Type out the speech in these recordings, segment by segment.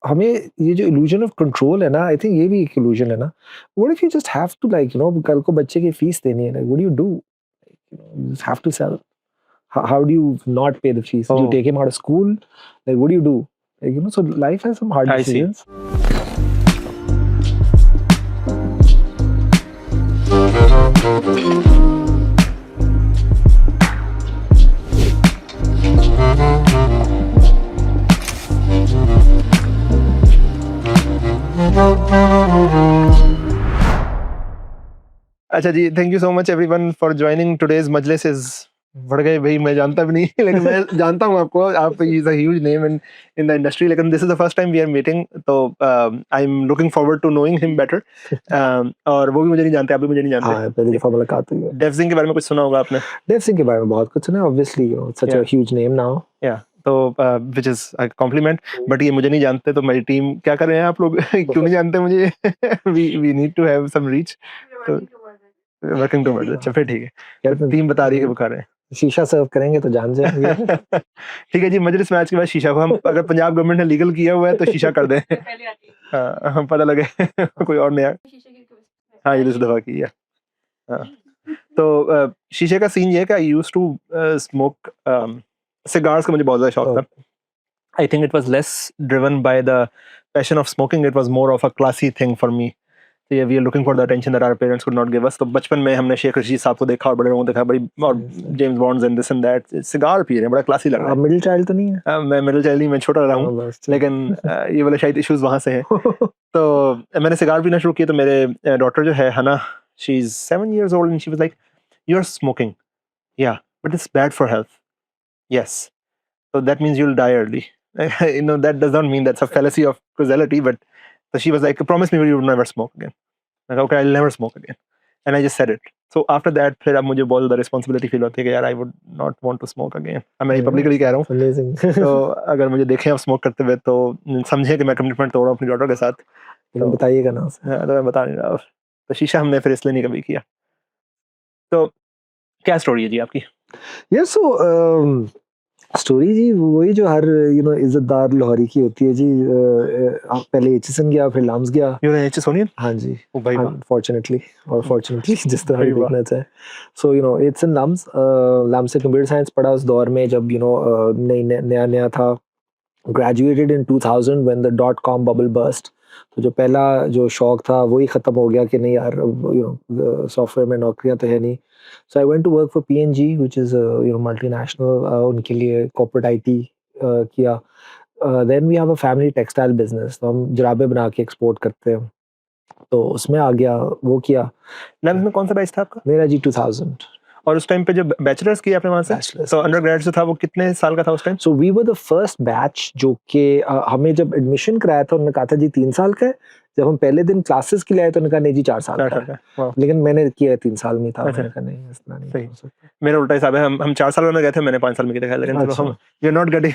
हमें ये जो इल्यूजन ऑफ कंट्रोल है ना, आई थिंक ये भी एक इल्यूजन है ना। What if you just have to like कल को बच्चे की फीस देनी है, like what do you do? You just have to sell. How do you not pay the fees? Do you take him out of school? Like, what do you do? Like, so life has some hard decisions. अच्छा जी, thank you so much everyone for joining today's मजलिस इज बढ़ गए भाई, मैं जानता भी नहीं लेकिन मैं जानता हूँ आपको, आप ही is a huge name in the industry, लेकिन this is the first time we are meeting, तो I am looking forward to knowing him better. और वो भी मुझे नहीं जानते, आप भी मुझे नहीं जानते। हाँ, पहली दफा मुलाकात हुई है। डेव सिंह के बारे में कुछ सुना होगा आपने? डेव सिंह के बारे में बहुत कुछ सुना है, ऑब्वियसली सच अ ह्यूज नेम नाउ। या तो which is a compliment, but ये मुझे नहीं जानते, तो मेरी टीम क्या कर रहे हैं आप लोग क्यों नहीं जानते मुझे? We need to have some reach, तो वर्किंग टुवर्ड्स। अच्छा फिर ठीक है, टीम बता रही है कि वो कर रहे हैं। शीशा सर्व करेंगे तो जान जाएंगे। ठीक है जी, मजलिस मैच के बाद शीशा को हम, अगर पंजाब गवर्नमेंट ने लीगल किया हुआ है तो शीशा कर दें। हाँ, हम पता लगे कोई और नया। हाँ, ये इस दफा की है। हाँ, तो शीशे का सीन ये है कि I used to smoke cigars का मुझे बहुत ज्यादा शौक था। I think it was less driven by the passion of smoking, it was more of a classy thing for me. Yeah, we are looking for the attention that our parents could not give us. तो बचपन में हमने शेख रशीद साहब को देखा और बड़े लोगों को देखा, बड़ी और James bonds and this and that, cigar P रहे हैं, बड़ा क्लासी लग रहा है। मिडिल चाइल्ड तो नहीं है? मैं मिडिल चाइल्ड नहीं, मैं छोटा रहा हूँ, लेकिन ये वाले शायद इश्यूज वहाँ से हैं। तो मैंने सिगार पीना शुरू किया, तो मेरे डॉटर जो है हना, she is 7 years old and she was like, you are smoking, yeah, but it's bad for health, yes, so that means you'll die early. That does not mean that's a fallacy of causality, but so she was like, promise me you will never smoke again. Like, okay, I'll never smoke again, and I just said it. So after that, फिर अब मुझे बहुत ज़्यादा responsibility feel होती है कि यार I would not want to smoke again. मैं ये पब्लिकली कह रहा हूँ। तो अगर मुझे देखें आप स्मोक करते हुए तो समझे कि मैं कमिटमेंट तोड़ रहा हूँ अपनी डॉटर के साथ। तो बताइएगा ना उसे। तो मैं बता नहीं रहा। तो शीशा हमने फिर इसलिए नहीं कभी किया। तो क्या स्टोरी है जी आपकी? Yes, so स्टोरी जी वही जो हर इज्जतदार लाहौरी की होती है जी। पहले एचएसएन गया, फिर लाम्स गया। You are Aitchisonian? हाँ जी, ओ भाई, अनफॉर्चुनेटली और फॉर्चुनेटली जिस तरह भी देखना चाहे। सो एचएसएन लाम्स, लाम्स से कंप्यूटर साइंस पढ़ा उस दौर में जब नया नया था। Graduated in 2000 when the .com bubble burst. तो जो पहला जो शौक था वही खत्म हो गया कि नहीं यार, सॉफ्टवेयर में नौकरियां तो है नहीं। So I went to work for P&G, which is a multinational. उनके लिए corporate IT किया। Then we have a family textile business. तो हम जुराबे बना के एक्सपोर्ट करते हैं, तो उसमें आ गया, वो किया। लंदन में कौन सा बैच था आपका? मेरा जी 2000। और उस टाइम पे जब बैचलर्स किया आपने वहां से, तो अंडरग्रेड जो था वो कितने साल का था उस time? So we were the first batch जो कि हमें जब एडमिशन कराया था उन्होंने कहा था जी 3 साल का है। जब हम पहले दिन क्लासेस के लिए आए तो उन्होंने कहा नहीं जी 4 साल का है। लेकिन मैंने किया 3 साल में था। मैंने कहा नहीं इतना नहीं हो सकता। मेरा उल्टा हिसाब है, हम 4 साल में गए थे, मैंने 5 साल में किया था, लेकिन चलो हम यू आर नॉट गेटिंग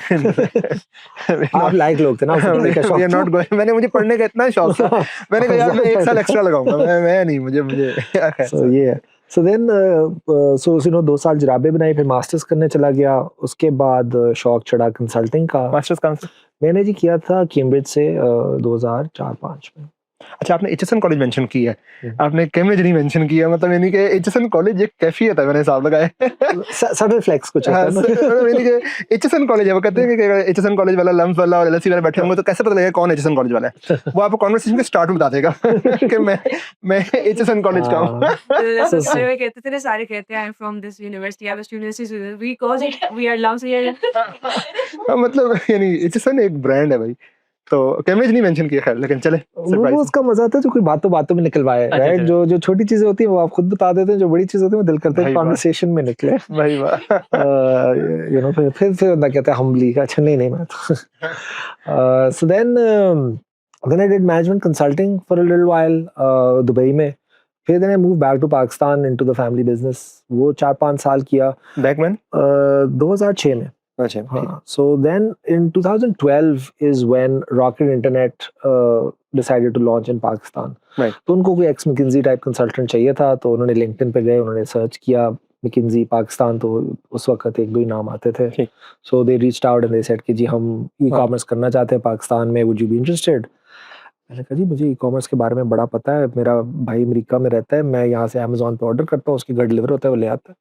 आप लाइक लोग थे ना, वी आर नॉट गोइंग। मैंने मुझे पढ़ने का इतना शौक था, मैंने कहा यार मैं 1 साल एक्स्ट्रा लगाऊंगा, मैं नहीं, मुझे सो ये है। सो देन 2 साल जुराबे बनाई, फिर मास्टर्स करने चला गया। उसके बाद शौक चढ़ा कंसल्टिंग का। मास्टर्स कहाँ से? मैंने जी किया था कैम्ब्रिज से 2004-5 में। अच्छा, आपने एचएसएन कॉलेज मेंशन किया है, आपने कैम्ब्रिज नहीं मेंशन किया, मतलब यानी कि एचएसएन कॉलेज एक कैफियत है, मैंने हिसाब लगाया। सटल फ्लेक्स कुछ है ना, यानी कि एचएसएन कॉलेज है, वो कहते हैं कि एचएसएन कॉलेज वाला, लम्स वाला और एलएससी वाले बैठे होंगे तो कैसे पता लगेगा कौन एचएसएन कॉलेज वाला है? वो आपको कन्वर्सेशन के स्टार्ट में बता देगा कि मैं एचएसएन कॉलेज का हूं। सारे कहते थे, सारे कहते हैं I am from this university, I was university, we call it we are LUMS here. मतलब यानी एचएसएन एक ब्रांड है भाई। तो कैम्ब्रिज नहीं मेंशन किया, खैर, लेकिन चले, वो उसका मजा था जो कोई बातों में निकलवाए, राइट? जो छोटी चीजें होती हैं वो आप खुद बता देते हैं, जो बड़ी चीजें होती हैं वो दिल करते हैं कन्वर्सेशन में निकले। भाई वाह। फिर ना कहते हैं हम्बली का, अच्छा नहीं मैं तो so then I did management consulting for a little while Dubai में। फिर then I move back to Pakistan into the family business. वो 4-5 साल किया। Back when? 2006 में। अच्छा, हाँ। So then in 2012 is when Rocket Internet decided to launch in Pakistan. Right. तो उनको कोई ex McKinsey टाइप कंसल्टेंट चाहिए था, तो उन्होंने लिंक्डइन पे गए, उन्होंने सर्च किया, McKinsey पाकिस्तान, तो उस वक्त एक दो ही नाम आते थे. ठीक. So they reached out and they said कि जी हम e-commerce करना चाहते हैं पाकिस्तान में, would you be interested? मैंने कहा जी मुझे e-commerce के बारे में बड़ा पता है, मेरा भाई अमेरिका में रहता है, मैं यहाँ से Amazon पे ऑर्डर करता हूँ, उसके घर डिलीवर होता है, वो ले आता है.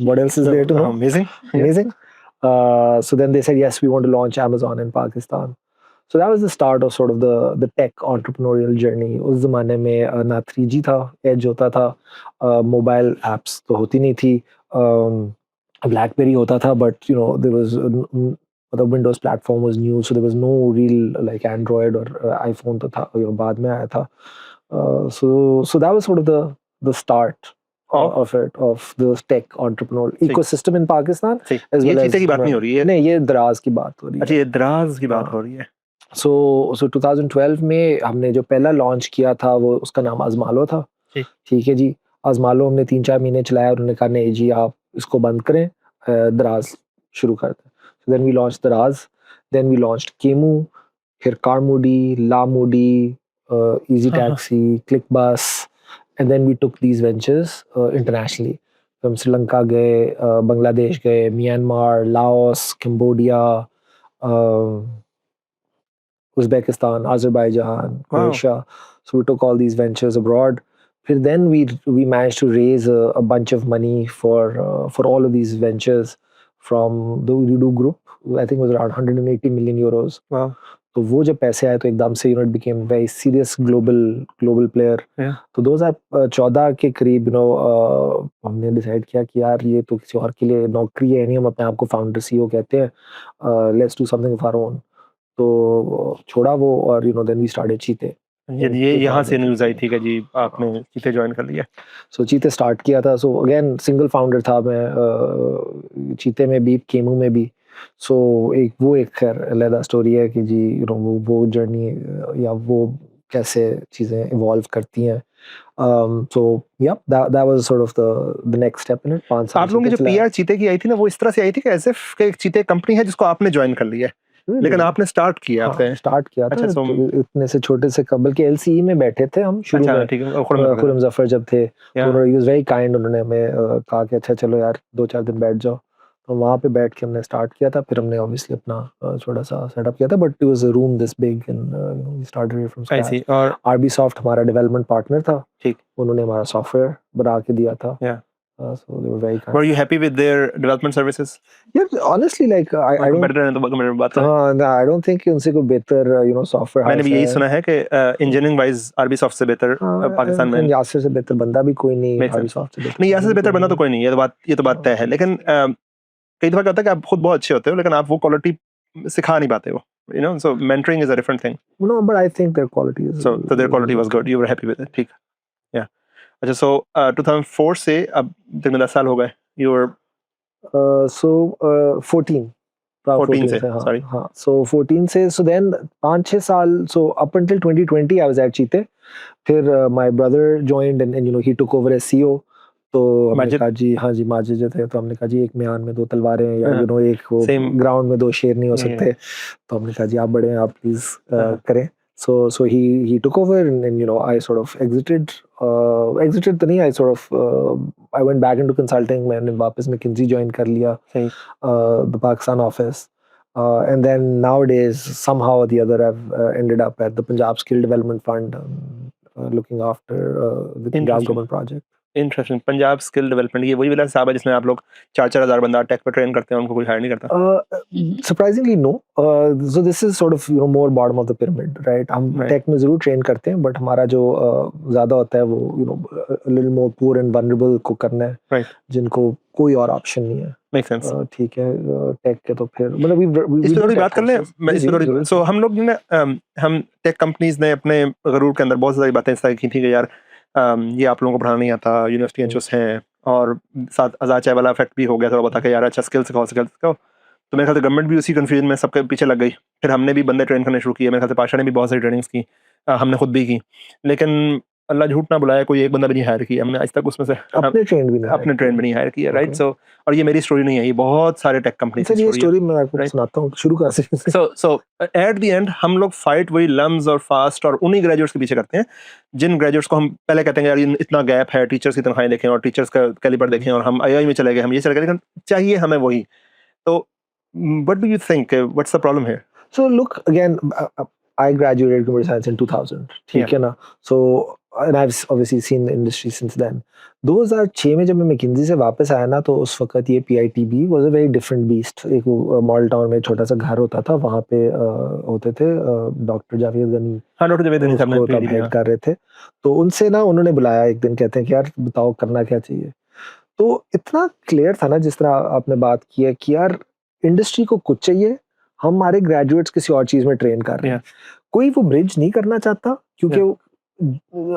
What else is there to know? Amazing. Amazing. So then they said yes, we want to launch Amazon in Pakistan. So that was the start of sort of the tech entrepreneurial journey. उस ज़माने में ना 3G था, as होता था, mobile apps तो होती नहीं थी, BlackBerry होता था, but you know there was the Windows platform was new, so there was no real like Android or iPhone तो था, बाद में आया था. So that was sort of the start of it, of the tech entrepreneur ecosystem in Pakistan. as well as, की बात नहीं हो रही है. नहीं, ये द्रास की बात हो रही है. अच्छा, ये द्रास की बात हो रही है. So 2012 में हमने जो पहला लॉन्च किया था वो उसका नाम अजमालो था. ठीक है जी. अजमालो हमने 3-4 महीने चलाया, उन्होंने कहा नहीं जी आप इसको बंद करें, दराज शुरू करते हैं. So then we launched Daraz, then we launched Kemu, फिर Carmody, Lamudi, Easy Taxi, ClickBus, and then we took these ventures internationally. हम श्रीलंका गए, बांग्लादेश गए, Myanmar, Laos, Cambodia, Uzbekistan, Azerbaijan, Croatia. So we took all these ventures abroad. Then we managed to raise a bunch of money for all of these ventures from the Ooredoo Group. I think it was around 180 million euros. Wow. तो वो जब पैसे आए तो एकदम से it became very serious global player. Yeah. तो 2014 के करीब हमने डिसाइड किया कि यार ये तो किसी और के लिए नौकरी है नहीं, हम अपने आप को फाउंडर CEO कहते हैं, let's do something of our own. तो छोड़ा वो और then we started चीते. ये यहाँ से न्यूज़ आई थी कि जी आपने चीते ज्वाइन कर लिया. So चीते स्टार्ट किया था. So again सिंगल फाउंडर था मैं, चीते में भी, केमू में भी. So एक खैर अलग स्टोरी है कि जी वो जर्नी या वो कैसे चीज़ें इवॉल्व करती हैं. So yeah, that was sort of the next step in it. 5 साल आप लोगों की जो PR चीते की आई थी ना, वो इस तरह से आई थी कि एज इफ के चीते कंपनी है जिसको आपने ज्वाइन कर लिया है, लेकिन आपने स्टार्ट किया. आपने स्टार्ट किया था. अच्छा, इतने से छोटे से कबल के LCE में बैठे थे हम शुरू में. ठीक है. खुरम जफर जब थे तो ही वाज वेरी काइंड. उन्होंने हमें कहा कि अच्छा चलो यार 2-4 दिन बैठ जाओ. तो वहाँ पे बैठ के हमने स्टार्ट किया था. फिर हमने ऑब्वियसली अपना छोटा सा सेटअप किया था, but it was a room this big and we started from scratch. और RB Soft हमारा डेवलपमेंट पार्टनर था. ठीक. उन्होंने हमारा सॉफ्टवेयर बना के दिया था. So they were very kind. Were you happy with their development services? Yeah, honestly, like I don't. Better than the बात है. No, I don't think कि उनसे कोई बेहतर software. मैंने भी यही सुना है कि engineering wise RB Soft से बेहतर पाकिस्तान में. यासिर से बेहतर बंदा भी कोई नहीं. RB Soft से बेहतर. नहीं, यासिर से बेहतर बंदा तो कोई नहीं. ये तो बात तय है. लेकिन कई दफा क्या होता है कि आप खुद बहुत अच्छे होते हो, लेकिन आप वो क्वालिटी सिखा नहीं पाते हो. So mentoring is a different thing. No, but I think their quality is. So their quality was good. You were happy with it. ठीक. Yeah. अच्छा, so 2004 से अब तक 10 साल हो गए. You were 14 से, sorry. हाँ, so 14 से, so then 5-6 साल, so up until 2020 I was at चीते. फिर my brother joined and he took over as CEO. तो हमने कहा जी हाँ जी माजिद जो थे, तो हमने कहा जी एक म्यान में 2 तलवारें, या एक वो ग्राउंड में 2 शेर नहीं हो सकते. तो हमने कहा जी आप बड़े हैं, आप प्लीज करें. So he took over and I sort of exited तो नहीं, I sort of I went back into consulting. मैंने वापस McKinsey join कर लिया, the Pakistan office, and then nowadays somehow or the other I've ended up at the Punjab Skill Development Fund, looking after the Punjab government project. Interesting. Punjab skill development, ये वही वाला हिसाब है जिसमें आप लोग 4-4 हज़ार बंदा टेक पे ट्रेन करते हैं, उनको कोई हायर नहीं करता? Surprisingly no. So this is sort of more bottom of the pyramid, right? हम टेक में जरूर ट्रेन करते हैं, बट हमारा जो ज्यादा होता है वो a little more poor and vulnerable को करना है, right, जिनको कोई और ऑप्शन नहीं है. Makes sense. ठीक है. टेक के तो फिर मतलब इस पे थोड़ी बात कर लें. सो हम लोग ने हम टेक कंपनीज ने अपने गरूर के अंदर बहुत सारी बातें इस तरह की थी कि यार ये आप लोगों को पढ़ाना नहीं आता, यूनिवर्सिटी एचओस हैं, और साथ आज़ाद चाय वाला इफेक्ट भी हो गया थोड़ा, बता के यार अच्छा स्किल सिखाओ. तो मेरे ख्याल से गवर्नमेंट भी उसी कंफ्यूजन में सबके पीछे लग गई. फिर हमने भी बंदे ट्रेन करने शुरू किए. मेरे ख्याल से पाशा ने भी बहुत सारी ट्रेनिंग्स की, हमने खुद भी की. लेकिन अल्लाह झूठ ना बुलाए, कोई एक बंदा भी नहीं हायर किया हमने आज तक उसमें से, अपने ट्रेंड भी नहीं अपने ट्रेंड भी नहीं हायर किया, राइट? Okay. सो और ये मेरी स्टोरी नहीं है, ये बहुत सारे टेक कंपनी सर ये स्टोरी मैं आपको right? सुनाता हूँ, शुरू कर सकते हैं। सो एट द एंड हम लोग फाइट वही लम्स और फास्ट और उन्हीं ग्रेजुएट्स के पीछे करते हैं जिन ग्रेजुएट्स को हम पहले कहते हैं यार ये इतना गैप है, टीचर्स की तनख्वाहें देखें और टीचर्स का कैलिबर देखें और हम आईआई में चले गए, हम ये चले गए, लेकिन चाहिए हमें वही। तो what do you think, what's the problem here? So look again, I graduated computer science in 2000, ठीक है ना? So and I've obviously seen the industry since then. 2006 में जब मैं McKinsey से वापस आया ना, तो उस वक्त ये PITB was a very different beast. एक मॉडल टाउन में छोटा सा घर होता था, वहाँ पे होते थे डॉक्टर जावेद गनी, हाँ डॉक्टर जावेद गनी साहब उसको तब हेड कर रहे थे। तो उनसे ना उन्होंने बुलाया एक दिन, कहते हैं कि यार बताओ करना क्या चाहिए। तो इतना क्लियर था ना, जिस तरह आपने बात की है कि यार इंडस्ट्री को कुछ चाहिए, हम हमारे ग्रेजुएट्स किसी और चीज में ट्रेन कर रहे हैं। कोई वो ब्रिज नहीं करना चाहता, क्योंकि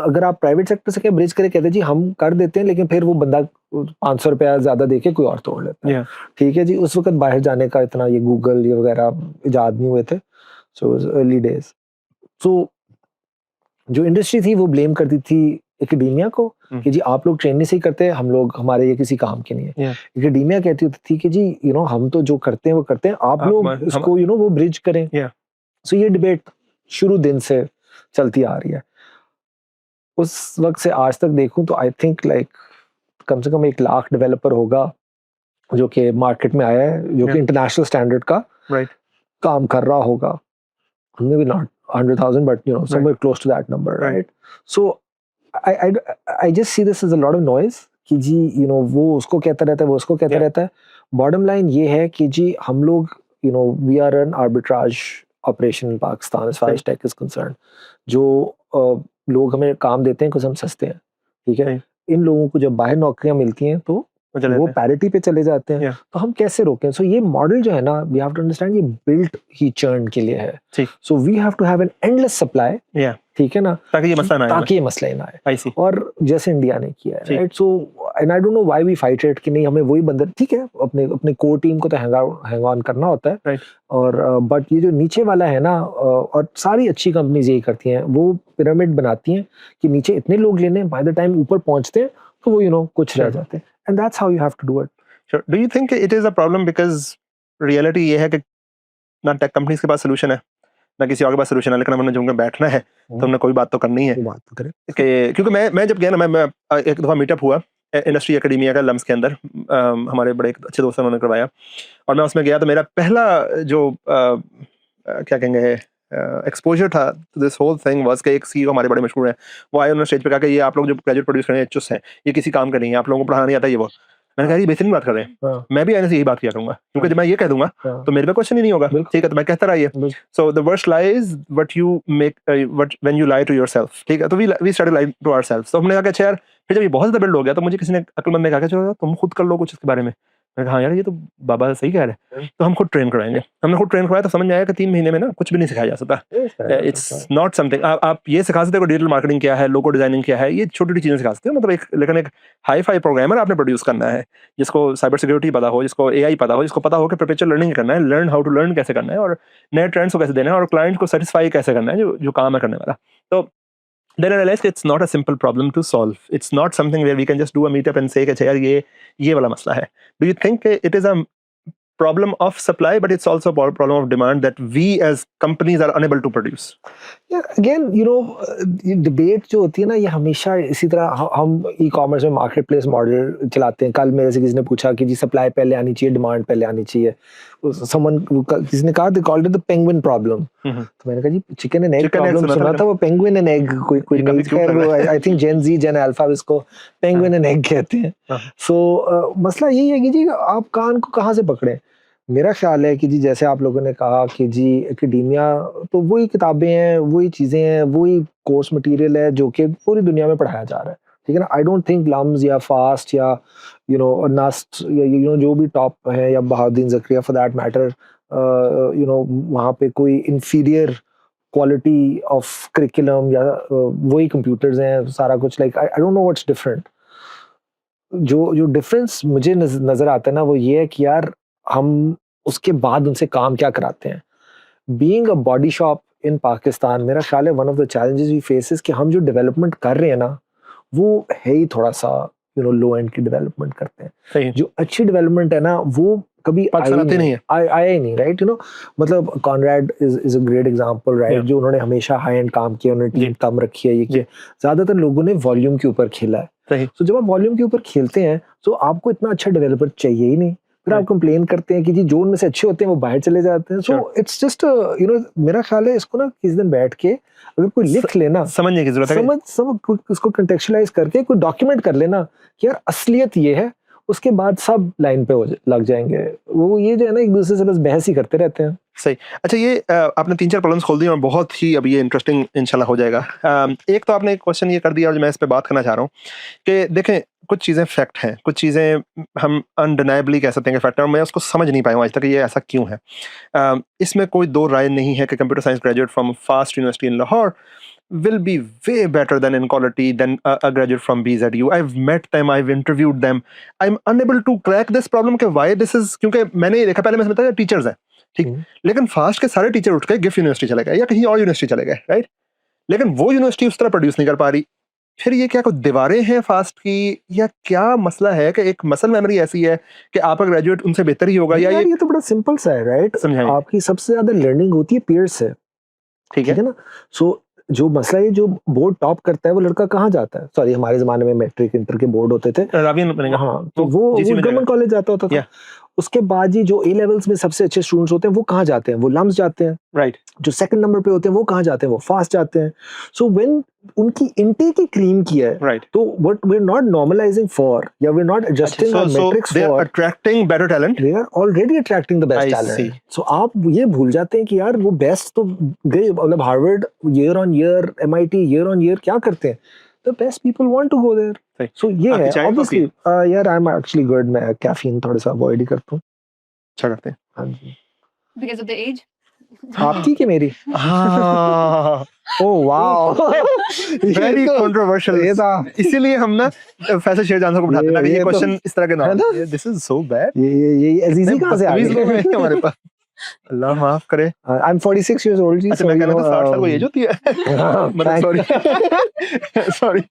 अगर आप प्राइवेट सेक्टर से क्या ब्रिज करे, कहते जी हम कर देते हैं, लेकिन फिर वो बंदा 500 रुपया ज्यादा देके कोई और तोड़ लेता है। ठीक है जी, उस वक्त बाहर जाने का इतना ये गूगल ये वगैरह इजाद नहीं हुए थे, सो अर्ली डेज। सो जो इंडस्ट्री थी वो ब्लेम करती थी एकेडेमिया को कि जी आप लोग ट्रेनिंग से ही करते हैं, हम लोग हमारे ये किसी काम के नहीं है। एकेडेमिया कहती थी कि जी हम तो जो करते हैं वो करते हैं, आप लोग इसको वो ब्रिज करें। सो ये डिबेट शुरू दिन से चलती आ रही है। उस वक्त से आज तक देखूं तो आई थिंक लाइक कम से कम 1 लाख डेवलपर होगा जो कि मार्केट में आया है, जो कि इंटरनेशनल स्टैंडर्ड का काम कर रहा होगा। Maybe not 100,000, but somewhere close to that number, right? So I just see this as a lot of noise कि जी वो उसको कहता रहता है, वो उसको कहता रहता है। बॉटम लाइन ये है कि जी हम लोग we are an arbitrage operation in Pakistan as far as tech is concerned. जो लोग हमें काम देते हैं कुछ हम सस्ते हैं, ठीक है, इन लोगों को जब बाहर नौकरियां मिलती हैं तो वो पैरिटी पे चले जाते हैं। तो हम कैसे रोकें? सो ये मॉडल जो है ना, वी हैव टू अंडरस्टैंड, ये बिल्ट ही चर्न के लिए है। So we have to have an endless supply, ठीक है ना, ताकि ये मसला ना आए। और जैसे इंडिया ने किया है, right? So and I don't know why we fight it कि नहीं हमें वही बंदे, ठीक है, अपने कोर टीम को तो हैंग ऑन करना होता है, राइट? और बट ये जो नीचे वाला है ना, और सारी अच्छी कंपनीज यही करती हैं, वो पिरामिड बनाती हैं कि नीचे इतने लोग लेने, बाय द टाइम ऊपर पहुंचते हैं तो वो कुछ रह जाते हैं। And that's how you have to do it. Sure. Do you think it is a problem because reality ये है कि ना टेक कंपनीज के पास सोल्यूशन है, ना किसी और के पास सोल्यूशन है, लेकिन हमने जो बैठना है तो हमने कोई बात तो करनी है। बात तो करें क्योंकि मैं जब गया ना, मैं एक दफा मीटअप हुआ इंडस्ट्री एकेडेमिया का लम्स के अंदर, हमारे बड़े अच्छे दोस्त उन्होंने करवाया, और मैं उसमें गया तो मेरा पहला जो क्या कहेंगे एक्सपोजर था दिस होल थिंग वाज कि एक सीईओ हमारे बड़े मशहूर हैं, वो आए, उन्होंने स्टेज पे कहा कि ये आप लोग जो ग्रेजुएट प्रोड्यूस कर रहे हैं चुस हैं, ये किसी काम का नहीं है, आप लोगों को पढ़ाना नहीं आता ये वो। मैंने कहा ये बेहतरीन बात कर रहे हैं, मैं भी आने से यही बात किया करूंगा, क्योंकि जब मैं ये कह दूंगा तो मेरे पे क्वेश्चन ही नहीं होगा, ठीक है, तो मैं कहता रहिए। So the worst lie is what you make, what when you lie to yourself, ठीक है। तो we started lying to ourselves. तो हमने कहा कि अच्छा यार, फिर जब ये बहुत ज्यादा बिल्ड हो गया तो मुझे किसी ने अक्लमंद ने कहा चलो तुम खुद कर लो कुछ इसके बारे में। मैंने कहा हाँ यार, ये तो बाबा सही कह रहे हैं, तो हम खुद ट्रेन कराएंगे। हमने खुद ट्रेन कराया तो समझ में आया कि 3 महीने में ना कुछ भी नहीं सिखाया जा सकता। इट्स नॉट समथिंग आप ये सिखा सकते हो डिजिटल मार्केटिंग क्या है, लोगो डिजाइनिंग क्या है, ये छोटी छोटी चीजें सिखा सकते हो, मतलब लेकिन एक हाई फाई प्रोग्रामर आपने प्रोड्यूस करना है जिसको साइबर सिक्योरिटी पता हो, जिसको AI पता हो, जिसको पता हो कि परपेचुअल लर्निंग करना है, लर्न हाउ टू लर्न कैसे करना है, और नए ट्रेंड्स को कैसे देना है, और क्लाइंट को सेटिस्फाई कैसे करना है जो काम है करने वाला। तो then I realized it's not a simple problem to solve. It's not something where we can just do a meetup and say कि यार ये वाला मसला है. Do you think it is a problem of supply, but it's also a problem of demand that we as companies are unable to produce? Yeah, again, debate जो होती है ना, ये हमेशा इसी तरह हम ई-कॉमर्स में मार्केट प्लेस मॉडल चलाते हैं। कल मेरे से किसी ने पूछा कि जी सप्लाई पहले आनी चाहिए, डिमांड पहले आनी चाहिए। किसी ने कहा they called it the penguin problem. तो मैंने कहा जी चिकन एंड एग प्रॉब्लम सुना था, वो पेंगुइन एंड एग कोई नहीं, खैर वो I think gen Z gen alpha इसको पेंगुइन एंड एग कहते हैं। सो मसला यही है कि जी आप कान को कहाँ से पकड़े। मेरा ख्याल है कि जी जैसे आप लोगों ने कहा कि जी एकेडेमिया तो वही किताबें हैं, वही चीज़ें हैं, वही कोर्स मटेरियल है जो कि पूरी दुनिया में पढ़ाया जा रहा है, ठीक है ना। आई डोंट थिंक लम्स या फास्ट या नस्ट या जो भी टॉप है, या Bahauddin Zakaria for that matter, वहाँ पे कोई इंफीरियर क्वालिटी ऑफ करिकुलम या वही कंप्यूटर्स हैं सारा कुछ। Like I don't know what's different. जो डिफरेंस मुझे नजर आता है ना, वो ये है कि यार हम उसके बाद उनसे काम क्या कराते हैं। Being a body shop in Pakistan मेरा ख्याल है one of the challenges we faces कि हम जो डेवलपमेंट कर रहे हैं ना वो है ही थोड़ा सा लो एंड की डेवलपमेंट करते हैं. सही है. जो अच्छी डेवलपमेंट है ना वो कभी पाकिस्तान आती नहीं है. आया ही नहीं, राइट. मतलब Conrad is a great example, right. जो उन्होंने हमेशा हाई एंड काम किया, उन्होंने टीम कम रखी है, ये किया. ज्यादातर लोगों ने वॉल्यूम के ऊपर खेला है. सही. तो जब आप वॉल्यूम के ऊपर खेलते हैं तो आपको इतना अच्छा डेवलपर चाहिए ही नहीं. फिर आप कंप्लेन करते हैं कि जी जो उनमें से अच्छे होते हैं वो बाहर चले जाते हैं. सो इट्स जस्ट मेरा ख्याल है इसको ना किसी दिन बैठ के अगर कोई लिख लेना, समझने की जरूरत है, समझ इसको कंटेक्चुअलाइज करके कोई डॉक्यूमेंट कर लेना कि यार असलियत ये है, उसके बाद सब लाइन पे लग जाएंगे. वो ये जो है ना एक दूसरे से बस बहस ही करते रहते हैं. सही. अच्छा, ये आपने 3-4 प्रॉब्लम्स खोल दिए और बहुत ही अब ये इंटरेस्टिंग इंशाल्लाह हो जाएगा. एक तो आपने एक क्वेश्चन ये कर दिया और मैं इस पे बात करना चाह रहा हूँ कि देखें कुछ चीज़ें फैक्ट हैं, कुछ चीज़ें हम अनडिनाइबली कह सकते हैं कि फैक्ट है और मैं उसको समझ नहीं पाया हूँ आज तक ये ऐसा क्यों है. इसमें कोई दो राय नहीं है कि computer science graduate from fast university in Lahore will be way better than in quality than a graduate from BZU. I've met them, I've interviewed them. I'm unable to crack this problem कि why this is, क्योंकि मैंने ये देखा, पहले मैं समझता था teachers हैं, ठीक, लेकिन फास्ट के सारे टीचर उठ के गिफ्ट यूनिवर्सिटी चले गए या कहीं और यूनिवर्सिटी चले गए, राइट. लेकिन वो यूनिवर्सिटी उस तरह प्रोड्यूस नहीं कर पा रही. फिर ये क्या कुछ दीवारें हैं फास्ट की या क्या मसला है कि एक मसल मेमोरी ऐसी है कि आपका ग्रेजुएट उनसे बेहतर ही होगा, या ये तो बड़ा सिंपल सा है, राइट. आपकी सबसे ज्यादा लर्निंग होती है पीयर से, ठीक है ना. सो जो मसला है, जो बोर्ड टॉप करता है वो लड़का कहाँ जाता है? सॉरी, हमारे जमाने में मैट्रिक इंटर के बोर्ड होते थे. हाँ, तो वो गवर्नमेंट कॉलेज जाता होता था. उसके बाद ये जो ए लेवल्स में सबसे अच्छे स्टूडेंट्स होते हैं वो कहाँ जाते हैं? वो लम्स जाते हैं, राइट. जो सेकंड नंबर पे होते हैं वो कहाँ जाते हैं? वो फास्ट जाते हैं. सो व्हेन उनकी इनटेक ही क्रीम किया है, राइट, तो what we are not normalizing for या we are not adjusting our metrics they are for attracting better talent. They are already attracting the best talent. So आप ये भूल जाते हैं कि यार वो बेस्ट तो गए, मतलब Harvard year on year, MIT year on year क्या करते हैं. The best people want to go there. So ये है obviously. यार I'm actually good. मैं कैफीन थोड़ा सा अवॉइड ही करता हूँ. अच्छा करते हैं. हाँ जी. Because of the age. आपकी कि मेरी? हाँ. Oh wow. Very controversial. ये था. इसीलिए हम ना फैसल शेर जानसर को बिठाते हैं ताकि ये क्वेश्चन इस तरह के ना. This is so bad. ये अजीजी कहाँ से आ गई हमारे पास? अल्लाह माफ करे. I'm 46 years old जी. अच्छा, मैं कहना था 60 साल को एज होती है. सॉरी.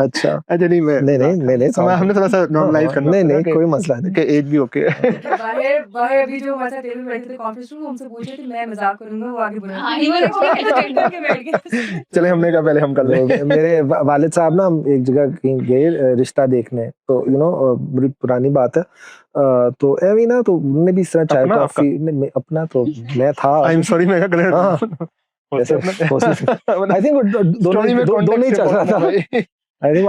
अच्छा नहीं हमने थोड़ा सा नॉर्मलाइज करना. नहीं कोई मसला नहीं कि एज भी ओके है. बाहर अभी जो हमारे साथ टेबल बैठे थे कॉन्फ्रेंस रूम, हमसे पूछ रहे थे मैं मजाक करूंगा, वो आगे बढ़ा. चले हमने कहा पहले हम कर ले. मेरे वालिद साहब ना एक जगह कहीं गए रिश्ता देखने, तो बड़ी पुरानी बात है. तो एवी ना, तो उन्होंने भी इस तरह चाय कॉफी अपना, तो मैं था. आई एम सॉरी, मैं क्या आई थिंक दोनों ही चल रहा था. आई थिंक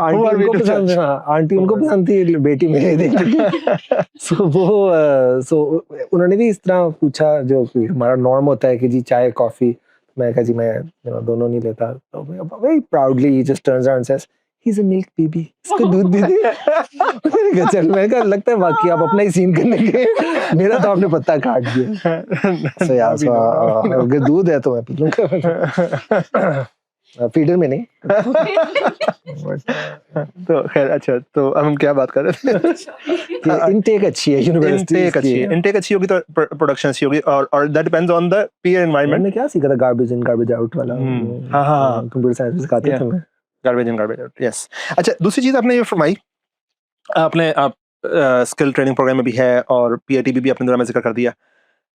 आंटी उनको पसंद थी, बेटी मेरे देखी. सो उन्होंने भी इस तरह पूछा जो हमारा नॉर्म होता है कि जी चाय कॉफी. मैं कहा जी मैं दोनों नहीं लेता. तो very proudly just turns around says he's a milk baby. इसको दूध दे दे. चल, मैं कहा लगता है वाकई आप अपना ही सीन करने के. मेरा तो आपने पत्ता काट दिया. सो यार अगर दूध है तो मैं पी लूंगा. फीडर में नहीं. तो खैर, अच्छा, तो अब हम क्या बात कर रहे थे? इनटेक अच्छी है यूनिवर्सिटी. इनटेक अच्छी होगी तो प्रोडक्शन अच्छी होगी, और that depends on the peer environment. मैंने क्या सीखा था, गार्बेज इन गार्बेज आउट वाला. हाँ, कंप्यूटर साइंस सिखाते थे. Garbage in garbage out. Yes. अच्छा, दूसरी चीज आपने ये फरमाई, आप स्किल ट्रेनिंग प्रोग्राम में भी है और पीआईटी भी आपने में जिक्र कर दिया.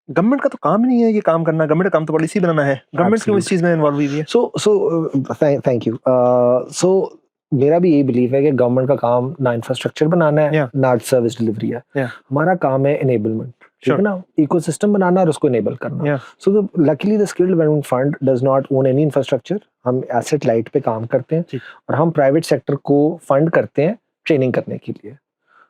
गवर्नमेंट का तो काम नहीं है ये काम करना. गवर्नमेंट का काम तो पॉलिसी बनाना है. गवर्नमेंट क्यों इस चीज में इन्वॉल्व हुई है? So thank you. सो मेरा भी यही बिलीव है कि गवर्नमेंट का काम ना इंफ्रास्ट्रक्चर बनाना है, ना सर्विस डिलीवरी है. हमारा काम है इनेबलमेंट, ठीक है ना, इकोसिस्टम बनाना और उसको इनेबल करना. So luckily the skill development fund does not own any infrastructure. हम एसेट लाइट पे काम करते हैं और हम प्राइवेट सेक्टर को फंड करते हैं ट्रेनिंग करने के लिए.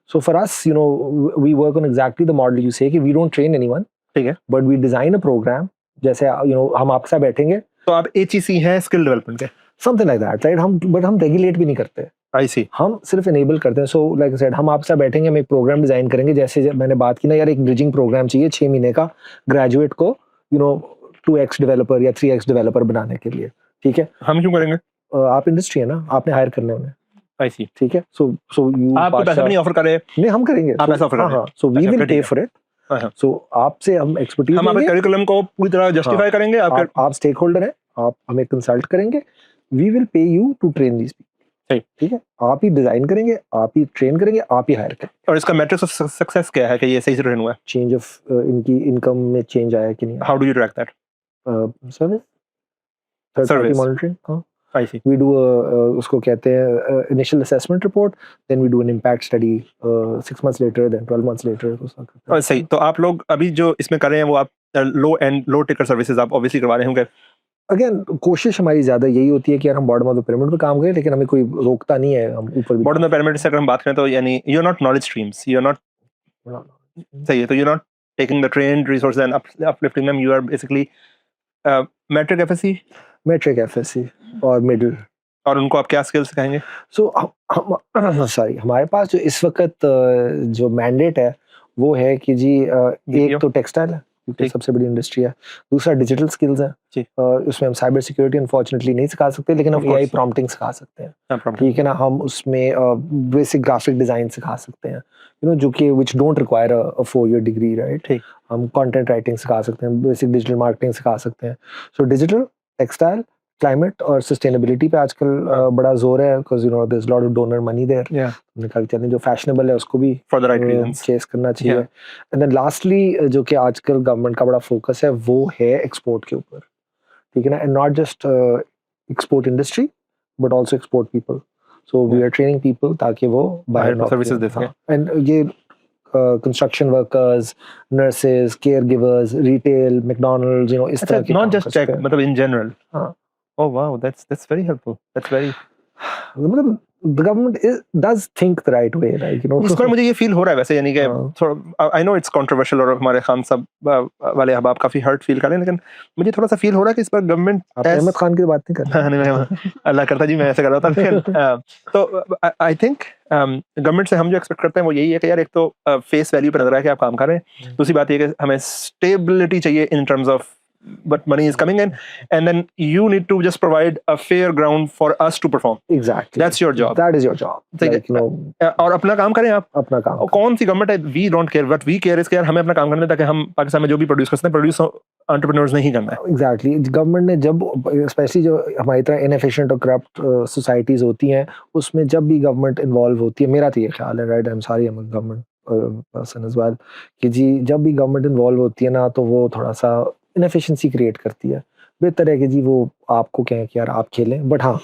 So for us we work on exactly the model you say कि वी डोंट ट्रेन एनीवन, ठीक है, but we design a program. जैसे हम आपके साथ बैठेंगे तो आप एचईसी हैं स्किल डेवलपमेंट के, समथिंग लाइक दैट, राइट. हम रेगुलेट भी नहीं करते. आई सी. हम सिर्फ इनेबल करते हैं. सो लाइक आई सेड, हम आपके साथ बैठेंगे, हम एक प्रोग्राम डिजाइन करेंगे. जैसे मैंने बात की ना यार, एक ब्रिजिंग प्रोग्राम चाहिए 6 महीने का ग्रेजुएट को 2x डेवलपर या 3x डेवलपर बनाने के लिए, ठीक है. हम क्यों करेंगे? आप इंडस्ट्री है ना, आपने हायर करने उन्हें. आई सी. ठीक है. सो यू आप पैसा नहीं ऑफर कर रहे? नहीं, हम करेंगे. आप पैसा ऑफर कर रहे हैं. So we will pay for it. हाँ। सो आपसे हम एक्सपर्टीज हम अपने करिकुलम को पूरी तरह जस्टिफाई करेंगे, आप स्टेक होल्डर हैं, आप हमें कंसल्ट करेंगे, we will pay you to train these people, ठीक है, आप ही डिजाइन करेंगे, आप ही ट्रेन करेंगे, आप ही हायर करेंगे। और इसका मैट्रिक्स ऑफ सक्सेस क्या है कि ये सही से ट्रेन हुआ है? चेंज ऑफ इनकी इनकम में चेंज आया कि नहीं? How do you track that? Service, third party monitoring. हाँ, I see. We do उसको कहते हैं initial assessment report, then we do an impact study 6 months later, then 12 months later. और सही, तो आप लोग अभी जो इसमें कर रहे हैं वो आप लो टिकर सर्विसेज आप ऑब्वियसली करवा रहे होंगे। अगेन कोशिश हमारी ज्यादा यही होती है कि यार हम बॉटम ऑफ द पिरामिड पे काम करें, लेकिन हमें कोई रोकता नहीं है, हम ऊपर भी बॉटम ऑफ द पिरामिड से अगर हम बात करें तो यानी you are not knowledge streams, you are not, सही है, तो you are not taking the trained resources and uplifting them, you are basically matric FSc और मिडिल। और उनको आप क्या स्किल्स सिखाएंगे? सो सॉरी, हमारे पास जो इस वक्त जो मैंडेट है वो है कि जी एक तो टेक्सटाइल है क्योंकि सबसे बड़ी इंडस्ट्री है, दूसरा डिजिटल स्किल्स है, उसमें हम साइबर सिक्योरिटी अनफॉर्चुनेटली नहीं सिखा सकते, लेकिन हम एआई प्रॉम्प्टिंग सिखा सकते हैं, ठीक है ना, हम उसमें बेसिक ग्राफिक डिजाइन सिखा सकते हैं, यू नो, जो कि which don't require a 4-year degree, right. हम कंटेंट राइटिंग सिखा सकते हैं, बेसिक डिजिटल मार्केटिंग सिखा सकते हैं। सो डिजिटल, टेक्सटाइल, क्लाइमेट और सस्टेनेबिलिटी पे आजकल बड़ा जोर है, because you know there is lot of donor money there. हमने कहा कि जो फैशनेबल है उसको भी for the right reasons chase करना चाहिए। एंड देन लास्टली जो कि आजकल गवर्नमेंट का बड़ा फोकस है वो है एक्सपोर्ट के ऊपर, ठीक है ना, and not just export industry but also export people. So we are training people ताकि वो बाहर सर्विसेज दे सकें। एंड ये construction workers, nurses, caregivers, retail, McDonald's, you know, इस तरह के not just tech, मतलब in general. Oh wow, that's very helpful. That's very. मतलब the government does think the right way, like you know. इस पर मुझे ये फील हो रहा है वैसे, यानी कि थोड़ा I know it's controversial और हमारे खान साहब वाले अहबाब काफी हर्ट फील कर रहे हैं, लेकिन मुझे थोड़ा सा फील हो रहा है कि इस पर गवर्नमेंट अहमद खान की बात नहीं कर रहा। नहीं, अल्लाह करता जी, मैं ऐसे कर रहा था, लेकिन तो आई थिंक गवर्नमेंट से हम जो एक्सपेक्ट करते हैं वो यही है कि यार एक तो फेस वैल्यू पर नजर है कि आप काम कर रहे हैं, दूसरी बात ये कि हमें स्टेबिलिटी चाहिए in terms of but money is coming in, and then you need to just provide a fair ground for us to perform. Exactly, that's your job, that is your job, like you know, और अपना काम करें आप, अपना काम। कौन सी government है, we don't care, what we care is कि यार हमें अपना काम करना है ताकि हम पाकिस्तान में जो भी प्रोड्यूस करते हैं प्रोड्यूस एंटरप्रेन्योर्स नहीं करना है। एग्जैक्टली, गवर्नमेंट ने जब स्पेशली जो हमारी तरह इनएफिशिएंट और करप्ट सोसाइटीज होती हैं उसमें जब भी गवर्नमेंट इन्वॉल्व होती है, मेरा तो ये ख्याल है, right, I am sorry, I am a government person as well, कि जी जब भी गवर्नमेंट इन्वॉल्व होती है ना तो वो थोड़ा सा इनएफिशिएंसी क्रिएट करती है। बेहतर है कि जी वो आपको कहें कि यार आप खेलें, बट हाँ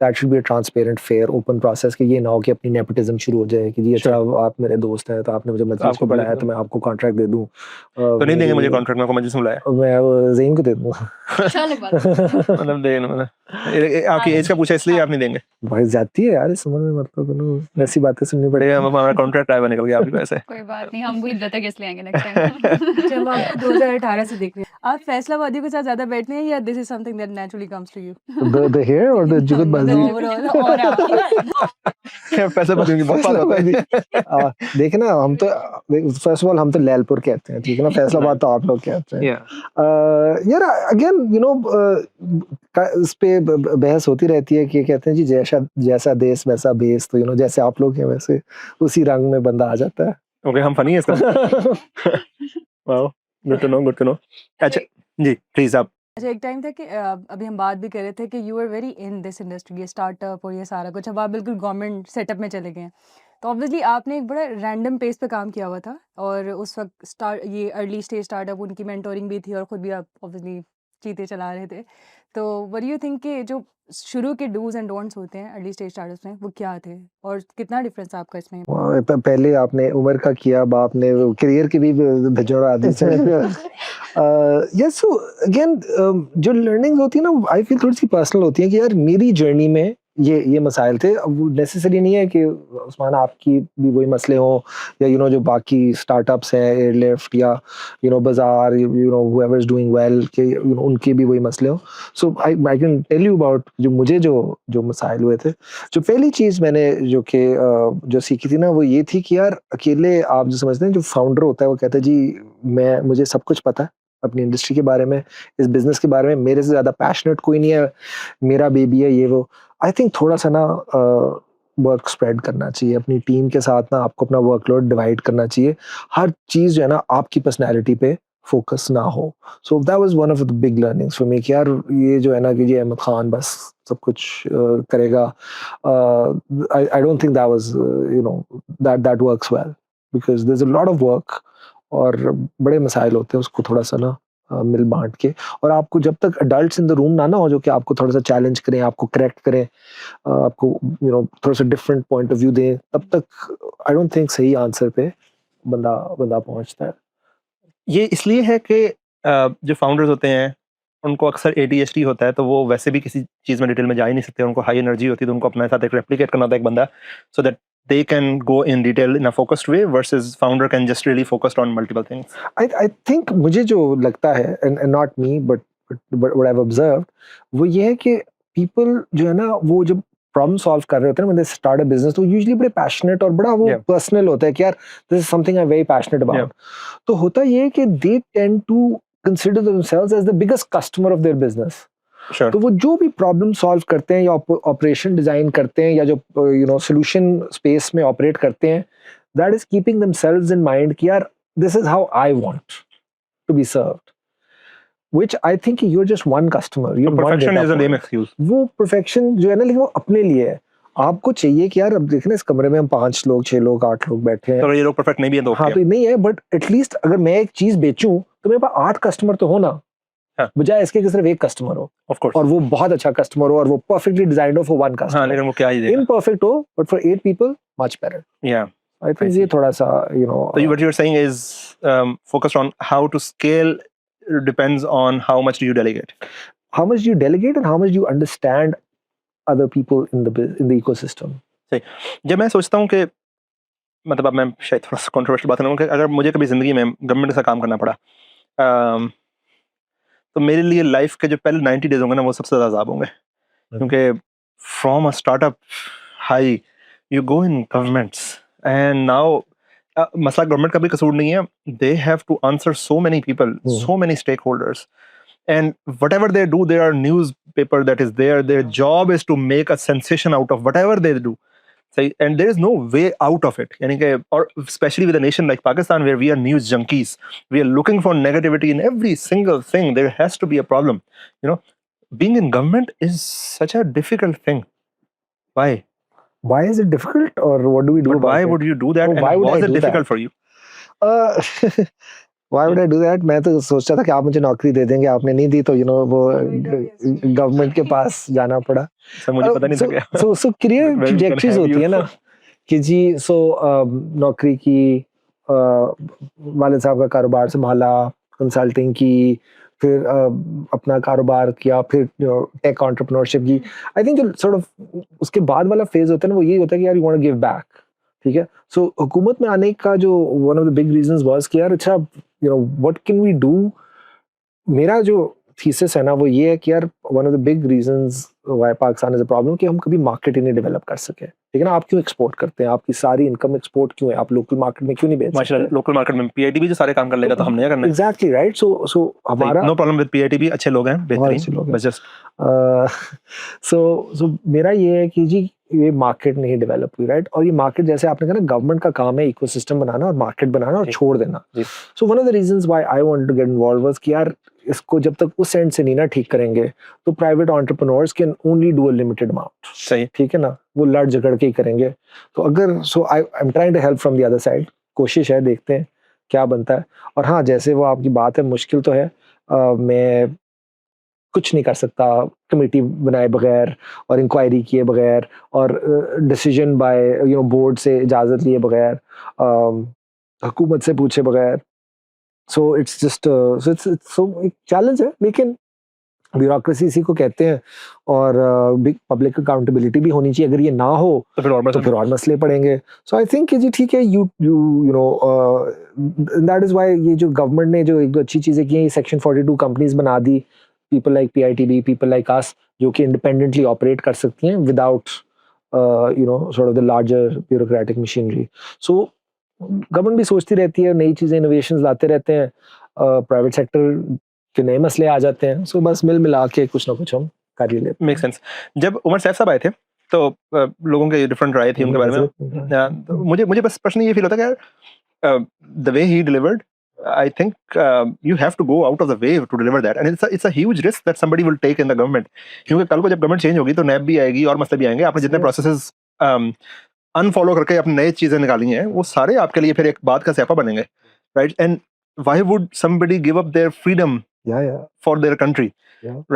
that should be a transparent fair open process, कि ये ना हो कि अपनी नेपोटिज्म शुरू हो जाए कि जी अच्छा आप मेरे दोस्त हैं तो आपने मुझे मजलिस को बढ़ाया तो मैं आपको कॉन्ट्रैक्ट दे दूं, तो नहीं देंगे मुझे कॉन्ट्रैक्ट, में को मजलिस में बुलाया मैं ज़हीन को दे दूंगा। मतलब देंगे, मतलब आपकी एज का पूछा इसलिए आप नहीं देंगे? बहुत ज्यादती है यार इस उम्र में, मतलब ऐसी बातें सुननी पड़ेगी। हमारा कॉन्ट्रैक्ट आया निकल गया, आपकी वजह से। कोई बात नहीं, हम भी इज्जत है इसलिए आएंगे नेक्स्ट टाइम। जब आप 2018 से देख रहे हैं, आप फैसलाबादियों के साथ ज्यादा बैठते हैं या this is something that naturally comes to you? The hair और द जुगतबाजी? फैसलाबादियों की बहुत बात होती है। देखिए ना, हम तो फर्स्ट ऑफ ऑल हम तो लैलपुर कहते हैं, ठीक है ना, फैसलाबाद तो आप लोग कहते हैं। यार अगेन यू नो इस पे बहस होती रहती है कि कहते हैं जी जैसा देश वैसा बेस, तो यू नो जैसे आप लोग हैं वैसे उसी रंग में बंदा आ जाता है। ओके, हम फनी है इसका। Wow, good to know, good to know. अच्छा जी, प्लीज आप। अच्छा, एक टाइम था कि अभी हम बात भी कर रहे थे कि you are very in this industry, ये स्टार्टअप और ये सारा कुछ, अब आप बिल्कुल गवर्नमेंट सेटअप में चले गए हैं, तो ऑब्वियसली आपने एक बड़ा रैंडम पेस पे काम किया हुआ था और उस वक्त ये अर्ली स्टेज स्टार्टअप, उनकी मेंटोरिंग भी थी और खुद भी आप ऑब्वियसली चीते चला रहे थे, तो व्हाट डू यू थिंक कि जो शुरू के डूज एंड डोंट्स होते हैं अर्ली स्टेज स्टार्टअप्स में वो क्या थे और कितना डिफरेंस आपका इसमें? पहले आपने उम्र का किया, अब आपने करियर की भी भिजोड़ा दी। यस, सो अगेन जो लर्निंग्स होती है ना, आई फील थोड़ी सी पर्सनल होती है कि यार मेरी जर्नी में ये मसाइल थे। अब वो नेसेसरी नहीं है कि उस्मान आपकी भी वही मसले हों या यू नो जो बाकी स्टार्टअप्स हैं एयरलिफ्ट या यू नो बाजार, you know whoever is doing well, के यू नो उनके भी वही मसले हों। So I can tell you about जो मुझे जो मसाइल हुए थे। जो पहली चीज़ मैंने जो सीखी थी ना वो ये थी कि यार अकेले आप जो समझते हैं, जो फाउंडर होता है वो कहता है जी मुझे सब कुछ पता है अपनी इंडस्ट्री के बारे में, इस बिजनेस के बारे में, मेरे से ज़्यादा पैशनेट कोई नहीं है, मेरा बेबी है, ये वो। आई थिंक थोड़ा सा ना वर्क स्प्रेड करना चाहिए अपनी टीम के साथ ना, आपको अपना वर्कलोड डिवाइड करना चाहिए, हर चीज़ जो है ना आपकी पर्सनैलिटी पे फोकस ना हो। So that was one of the big learnings for me कि यार ये जो है ना कि ये अहमद खान बस सब कुछ करेगा, I don't think that was you know that works well, because there is a lot of work और बड़े मसाइल होते हैं, उसको थोड़ा सा ना मिल बांट के, और आपको जब तक अडल्ट्स इन द रूम ना हो जो कि आपको थोड़ा सा चैलेंज करें, आपको करेक्ट करें, आपको थोड़ा सा डिफरेंट पॉइंट ऑफ व्यू दें, तब तक आई डोंट थिंक सही आंसर पे बंदा बंदा पहुंचता है। ये इसलिए है कि जो फाउंडर्स होते हैं उनको अक्सर ADHD होता है, तो वो वैसे भी किसी चीज़ में डिटेल में जा ही नहीं सकते, उनको हाई एनर्जी होती है, तो उनको अपने साथ एक रेप्लिकेट करना होता है एक बंदा, so that they can go in detail in a focused way versus founder can just really focused on multiple things. I think मुझे जो लगता है, and not me but what I've observed, वो ये है कि people जो है ना वो जब प्रॉब्लम सॉल्व कर रहे होते हैं ना, when they start a business, तो यूजुअली बड़े पैशनेट और बड़ा वो पर्सनल होता है कि यार this is something I am very passionate about. तो होता ये है कि they tend to consider themselves as the biggest customer of their business. तो वो जो भी प्रॉब्लम सॉल्व करते हैं या ऑपरेशन डिजाइन करते हैं या जो सोल्यूशन स्पेस में ऑपरेट करते हैं, that is keeping themselves in mind कि यार this is how I want to be served, which I think you're just one customer. You're one Perfection data is a lame point. excuse. वो perfection जो है ना, लेकिन वो अपने लिए है। आपको चाहिए कि यार अब देखें ना, इस कमरे में हम 5 लोग 6 लोग 8 लोग बैठे हैं, तो ये लोग परफेक्ट नहीं भी है तो हाँ, तो नहीं है, बट एटलीस्ट अगर मैं एक चीज बेचूं तो मेरे पास 8 कस्टमर तो हो ना, बजाय इसके कि सिर्फ एक कस्टमर हो, ऑफ कोर्स, और वो बहुत अच्छा कस्टमर हो और वो परफेक्टली डिजाइंड हो फॉर वन कस्टमर। हाँ, लेकिन वो क्या ही देगा, इम्परफेक्ट हो but for 8 people much better. या आई थिंक ये थोड़ा सा so what you're saying is focused on how to scale depends on how much do you delegate, how much you delegate and how much you understand other people in the ecosystem. सही। जब मैं सोचता हूँ कि मतलब अब मैं शायद थोड़ा सा कंट्रोवर्शियल बात करूँ कि अगर मुझे कभी जिंदगी में गवर्नमेंट के साथ काम करना पड़ा, तो मेरे लिए लाइफ के जो पहले 90 डेज होंगे ना वो सबसे ज़्यादा अज़ाब होंगे, क्योंकि from a startup high you go in governments and now मसला गवर्नमेंट का भी कसूर नहीं है, they have to answer so many people, so many stakeholders, and whatever they do, there are newspaper that is there, their job is to make a sensation out of whatever they do. So, and there is no way out of it, or especially with a nation like Pakistan where we are news junkies, we are looking for negativity in every single thing. There has to be a problem, being in government is such a difficult thing. Why is it difficult, or what do we do? But why would you do that, and why was it difficult for you? Why would I do that? मैं तो सोचता था कि आप मुझे नौकरी दे देंगे, आपने नहीं दी, तो वो गवर्नमेंट के पास जाना पड़ा। सर मुझे पता नहीं था क्या। So career trajectories होती है ना कि जी, नौकरी की, वालिद साहब का कारोबार संभाला, कंसल्टिंग की, फिर अपना कारोबार किया, फिर टेक एंटरप्रेन्योरशिप की। आई थिंक जो सॉर्ट ऑफ उसके बाद वाला फेज होता है ना, वो यही होता है कि यार you want to give back, ठीक है। सो हुकूमत में आने का जो one of the big reasons was कि यार अच्छा व्हाट कैन वी डू। मेरा जो थीसिस है ना वो ये है कि यार one of the big reasons why Pakistan is a problem कि हम कभी मार्केट ही नहीं डेवलप कर सके, ठीक है ना। आप क्यों एक्सपोर्ट करते हैं, आपकी सारी इनकम एक्सपोर्ट क्यों है, आप लोकल मार्केट में क्यों नहीं बेच सकते? लोकल मार्केट में पीआईटी जो सारे काम कर लेगा तो हम नहीं करना। Exactly right. सो हमारा नो प्रॉब्लम विद पीआईटी, अच्छे लोग हैं, बेहतरीन, बस जस्ट सो मेरा ये है कि जी ये मार्केट नहीं डेवलप हुई, राइट। और ये मार्केट जैसे आपने कहा ना, गवर्नमेंट का काम है इकोसिस्टम बनाना और मार्केट बनाना और छोड़ देना। So one of the reasons why I wanted to get involve was कि यार इसको जब तक उस एंड से नहीं ना ठीक करेंगे तो private entrepreneurs can only do a limited amount. सही, ठीक है ना, वो लड़ झगड़ के ही करेंगे। तो अगर I am trying to help from the other side, कोशिश है, देखते हैं क्या बनता है। और हाँ, जैसे वो आपकी बात है, मुश्किल तो है, मैं कुछ नहीं कर सकता कमेटी बनाए बगैर और इंक्वायरी किए बगैर और डिसीजन बाय बोर्ड से इजाज़त लिए बगैर, हुकूमत से पूछे बगैर। सो इट्स जस्ट एक चैलेंज है, लेकिन ब्यूरोक्रेसी इसी को कहते हैं। और बिग पब्लिक अकाउंटेबिलिटी भी होनी चाहिए। अगर ये ना हो तो फिर और मसले पड़ेंगे। सो आई थिंक जी ठीक है, you know that is why ये जो गवर्नमेंट ने जो एक दो अच्छी चीज़ें की हैं, सेक्शन 42 कंपनीज बना दी, people like PITB, people like us, जो कि इंडिपेंडेंटली ऑपरेट कर सकती हैं without sort of the larger bureaucratic machinery. So government भी सोचती रहती है, नई चीज़ें, इनोवेशंस लाते रहते हैं, प्राइवेट सेक्टर के नए मसले आ जाते हैं। सो बस मिल मिला के कुछ ना कुछ हम कर ही लेते हैं। Make sense. जब उमर सैफ साहब आए थे तो लोगों के डिफरेंट राय थी उनके बारे में। तो मुझे बस पर्सनली ये फील होता है कि the way he delivered, I think you have to go out of the way to deliver that, and it's a huge risk that somebody will take in the government, क्योंकि कल को जब government change होगी तो नैब भी आएगी और मसले भी आएंगे। आपने जितने प्रोसेसेस अनफॉलो करके अपनी नई चीजें निकाली हैं वो सारे आपके लिए फिर एक बात का स्यापा बनेंगे, right? And why would somebody give up their freedom for their country,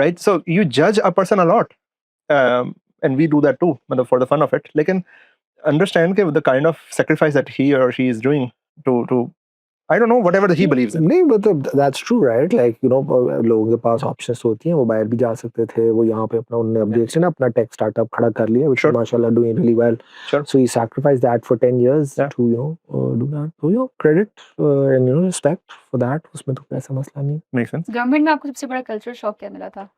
right? So you judge a person a lot, and we do that too, मतलब for the fun of it, लेकिन understand के the kind of sacrifice that he or she is doing to I don't know, whatever he believes in. नहीं, but that's true, right? Like, you know, लोगों के पास options होती हैं, वो बाहर भी जा सकते थे, वो यहाँ पे अपना उन्होंने अब देखिए ना अपना टेक स्टार्टअप खड़ा कर लिया, which is माशाल्लाह doing really well. Sure. So he sacrificed that for 10 years to, you know, do that. So, you know, credit and, you know, respect for that. उसमें तो कोई ऐसा मसला नहीं। Makes sense. गवर्नमेंट में आपको सबसे बड़ा कल्चर शॉक क्या मिला था?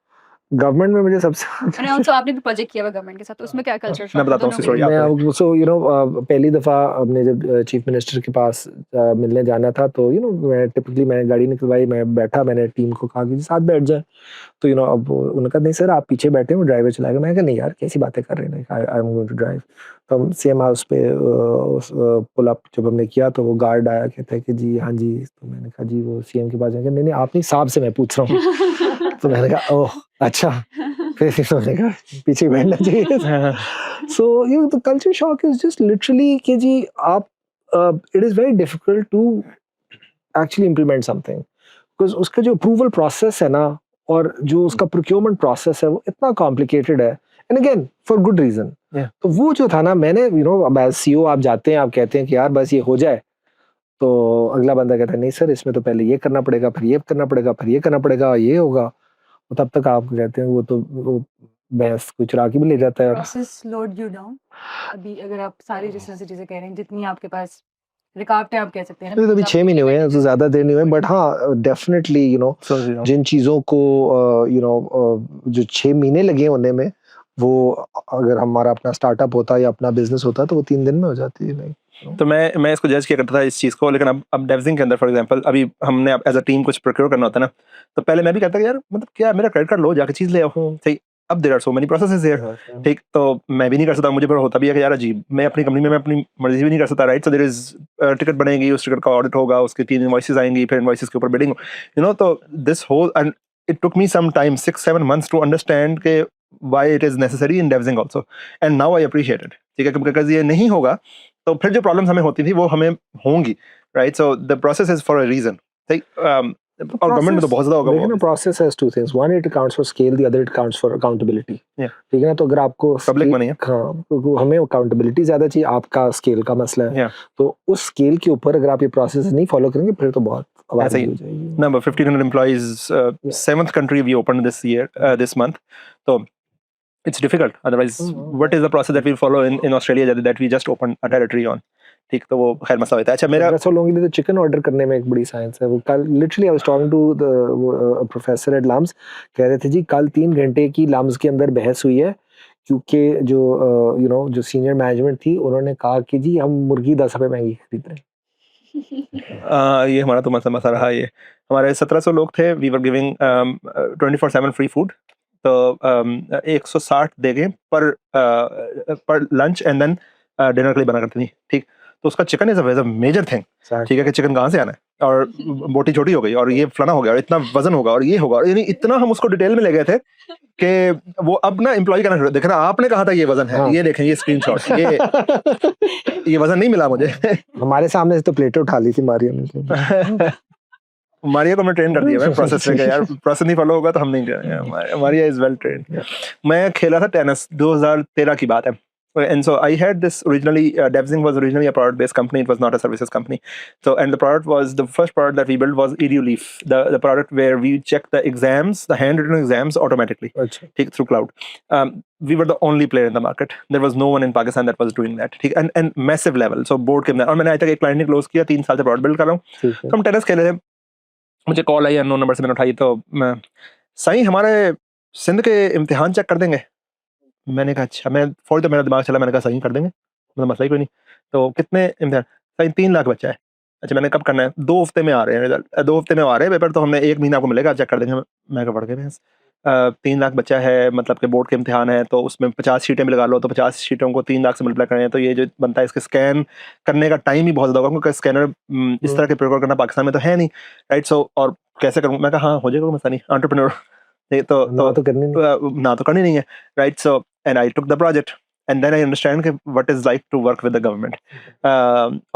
गवर्नमेंट में मुझे सबसे and also आपने भी प्रोजेक्ट किया हुआ गवर्नमेंट के साथ, तो उसमें क्या कल्चर शॉक? मैं बताता हूँ स्टोरी आपको। सो यू नो पहली दफ़ा हमने जब चीफ मिनिस्टर के पास मिलने जाना था तो यू नो मैंने गाड़ी निकलवाई, मैं बैठा, मैंने टीम को कहा कि साथ बैठ जाए, तो यू नो अब उन्होंने कहा नहीं सर आप पीछे बैठे, वो ड्राइवर चलाएगा। मैं कहा नहीं यार कैसी बातें कर रहे हैं, I am going to drive. तो हम सीएम हाउस पे पुल अप जब हमने किया तो वो गार्ड आया, कहता है कि जी हाँ जी, तो मैंने कहा जी वो सीएम के पास जाएंगे, नहीं नहीं आप नहीं साहब से मैं पूछ रहा हूँ। तो मैंने कहा ओह अच्छा, फिर उन्होंने कहा पीछे बैठना चाहिए। So you the culture shock is just literally कि जी आप it is very difficult to actually implement something, because उसका जो अप्रूवल प्रोसेस है ना और जो उसका प्रोक्योरमेंट प्रोसेस है वो इतना कॉम्प्लिकेटेड है, and again for good reason. तो वो जो था ना, मैंने यू नो अब एज सीईओ आप जाते हैं, आप कहते हैं कि यार बस ये हो जाए, तो अगला बंदा कहता है नहीं सर इसमें तो पहले ये करना पड़ेगा, फिर ये करना पड़ेगा, फिर ये करना पड़ेगा, ये होगा, तब तक आप कहते हैं वो तो भैंस को चुरा के भी ले जाता है। प्रोसेस स्लोड यू डाउन अभी, अगर आप सारी जिस तरह से चीजें कह रहे हैं, जितनी आपके पास रुकावटें आप कह सकते हैं ना, अभी 6 महीने हुए हैं, तो ज्यादा देर नहीं हुए, बट हाँ डेफिनेटली यू नो जिन चीजों को यू नो जो 6 महीने लगे होने में, वो अगर हमारा अपना स्टार्टअप होता या अपना बिजनेस होता तो वो 3 दिन में हो जाती है। नहीं तो मैं इसको जज किया करता था इस चीज़ को, लेकिन अब डेवजिंग के अंदर फॉर एग्जांपल अभी हमने एज अ टीम कुछ प्रोक्योर करना होता है ना, तो पहले मैं भी कहता यार मतलब क्या मेरा क्रेडिट कार्ड लो जाके चीज़ ले आओ, सही। अब there are so many processes there, ठीक, तो मैं भी नहीं कर सकता, मुझे पर होता भी है कि यार अजीब, मैं अपनी कंपनी में मैं अपनी मर्जी भी नहीं कर सकता, right? So there is ticket बनेगी, उस टिकट का ऑडिट होगा, उसके 3 इनवॉइसेस आएंगी, फिर इनवॉइसेस के ऊपर बिडिंग, यू नो, तो this whole and it took me some time 6-7 months to understand के why it is necessary in डेवजिंग also, and now I appreciate it, ठीक है, क्योंकि ये नहीं होगा तो फिर जो प्रॉब्लम्स हमें होती थी वो हमें होंगी, right? So the process is for a reason, ठीक। और गवर्नमेंट में तो बहुत ज्यादा होगा। लेकिन process has two things, one it accounts for scale, the other it accounts for accountability, ठीक है ना? तो अगर आपको पब्लिक मनी है, हाँ, हमें अकाउंटेबिलिटी ज्यादा चाहिए, आपका स्केल का मसला है, तो उस स्केल के ऊपर अगर आप ये प्रोसेस नहीं फॉलो करेंगे फिर तो बहुत आवाज़ हो जाएगी। Number 1500 employees, 7th country we opened this year, this month, so it's difficult, otherwise what is the process that we follow in Australia that we just opened a territory on, ठीक, तो वो खैर मसला होता है। अच्छा, मेरा सब लोगों के लिए तो चिकन ऑर्डर करने में एक बड़ी साइंस है। वो कल literally I was talking to the professor at LUMS, कह रहे थे जी कल 3 घंटे की लम्स के अंदर बहस हुई है, क्योंकि जो यू नो जो सीनियर मैनेजमेंट थी उन्होंने कहा कि जी हम मुर्गी 10 रुपए महंगी खरीद रहे हैं। ये हमारा तो मसला रहा। ये हमारे 1700 लोग थे, we were giving 24/7 free food, तो 160 देंगे पर लंच एंड देन डिनर के लिए बना करती थी, ठीक। तो उसका chicken is a major thing, ठीक है, कि चिकन कहाँ से आना है और बोटी छोटी हो गई और ये फलाना हो गया और इतना वजन होगा और ये होगा, यानी इतना हम उसको डिटेल में ले गए थे कि वो अब ना एम्प्लॉय का देखना, आपने कहा था ये वजन है, ये देखें ये स्क्रीनशॉट, ये वजन नहीं मिला मुझे। हमारे सामने से तो प्लेटें उठा ली थी मारिया ने। मारिया को मैं ट्रेन कर दिया, मैं प्रोसेस से यार प्रोसेस नहीं फॉलो होगा तो हम नहीं करेंगे। Maria is well trained. मैं खेला था टेनिस, 2013 की बात है, and so I had this originally, Devzing was originally a product based company, it was not a services company. So, and the product was, the first product that we built was EduLeaf, the product where we check the exams, the handwritten exams automatically, take through cloud. We were the only player in the market. There was no one in Pakistan that was doing that, and massive level. So board के अंदर, और मैंने आज तक एक client ने close किया, 3 साल से प्रोडक्ट बिल्ड कर रहा हूँ। तो हम टेनिस खेले थे, मुझे कॉल आई अननोन नंबर से, मैंने उठाई, तो मैं सही हमारे सिंध के इम्तिहान चेक कर देंगे। मैंने कहा अच्छा, मैं फौरी तो मेरा दिमाग चला, मैंने कहा सही कर देंगे, मतलब मसला ही कोई नहीं। तो कितने इम्तिहान? सही 3 लाख बच्चा है। अच्छा, मैंने कब करना है? 2 हफ्ते में आ रहे हैं रिजल्ट, 2 हफ्ते में आ रहे हैं पेपर, तो हमने 1 महीना आपको मिलेगा, चेक कर देंगे। मैं कहा पढ़ के भैंस, 3 लाख बच्चा है, मतलब कि बोर्ड के इम्तिहान है, तो उसमें 50 शीटें भी लगा लो, तो 50 शीटों को 3 लाख से मल्टीप्लाई करें, तो ये जो बनता है इसके स्कैन करने का टाइम ही बहुत ज़्यादा होगा, क्योंकि स्कैनर इस तरह के प्रोग्राम करना पाकिस्तान में तो है नहीं, राइट? सो और कैसे करूँ? मैं कहा हाँ हो जाएगा, कोई मसला नहीं, एंटरप्रेन्योर ना तो करनी नहीं। ना तो करनी नहीं है, right? So and I took the project and then I understand कि what is like to work with the government.